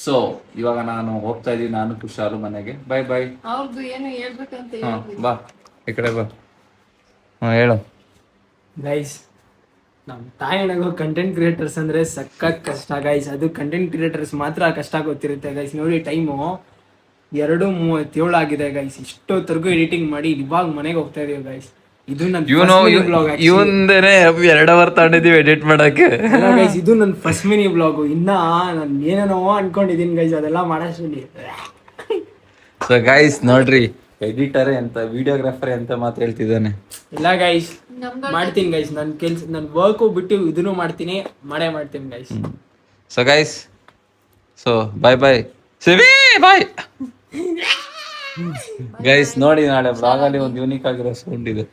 ಸೊ ಇವಾಗ ನಾನು ಹೋಗ್ತಾ ಇದೀನಿ, ನಾನು ಕುಶಾಲು ಮನೆಗೆ. Bye bye. ಅವ್ರದ್ದು ಏನು ಹೇಳ್ಬೇಕಂತ ಬಾ ಈ ಕಡೆ ಬಾ. ಹೇಳು ಗೈಸ್. ನಮ್ಮ ತಾಯಿನಾಗೋ ಕಂಟೆಂಟ್ ಕ್ರಿಯೇಟರ್ಸ್ ಅಂದ್ರೆ ಸಖತ್ ಕಷ್ಟ ಗೈಸ್. ಅದು ಕಂಟೆಂಟ್ ಕ್ರಿಯೇಟರ್ಸ್ ಮಾತ್ರ ಕಷ್ಟ ಗೊತ್ತಿರುತ್ತೆ ಗೈಸ್. ನೋಡಿ ಟೈಮು 2:37 ಆಗಿದೆ ಗೈಸ್. ಇಷ್ಟೊತ್ತರೆಗೂ ಎಡಿಟಿಂಗ್ ಮಾಡಿ ಇವಾಗ ಮನೆಗೆ ಹೋಗ್ತಾ ಇದೀವಿ ಗೈಸ್. ಇದು ನನ್ನ ಇವಂದೇನೆ 2 ಅವರ್ ತಗೊಂಡಿದೀವಿ ಎಡಿಟ್ ಮಾಡಕ್ಕೆ ಗೈಸ್. ಇದು ನನ್ನ ಫಸ್ಟ್ ಮಿನಿ ಬ್ಲಾಗು. ಇನ್ನ ನಾನು ಏನೇನೋ ಅನ್ಕೊಂಡಿದೀನಿ ಗೈಸ್, ಅದೆಲ್ಲ ಮಾಡಷ್ಟರಲ್ಲಿ. ಸೊ ಗೈಸ್ ನೋಡ್ರಿ, ಎಡಿಟರ್ ಅಂತ ವಿಡಿಯೋಗ್ರಾಫರ್ ಅಂತ ಮಾತು ಹೇಳ್ತಿದ್ದಾನೆ. ಇಲ್ಲ ಗೈಸ್ ಮಾಡ್ತೀನಿ ಗೈಸ್. ನನ್ನ ಕೆಲ್ಸ ನನ್ನ ವರ್ಕು ಬಿಟ್ಟು ಇದನ್ನು ಮಾಡ್ತೀನಿ, ಮಾಡೇ ಮಾಡ್ತೀನಿ guys. So guys, so bye bye bye guys. ನೋಡಿ ನಾಳೆ ಬ್ಲಾಗಲ್ಲಿ ಒಂದು ಯೂನಿಕ್ ಆಗಿರೋ ಸೌಂಡ್ ಇದೆ.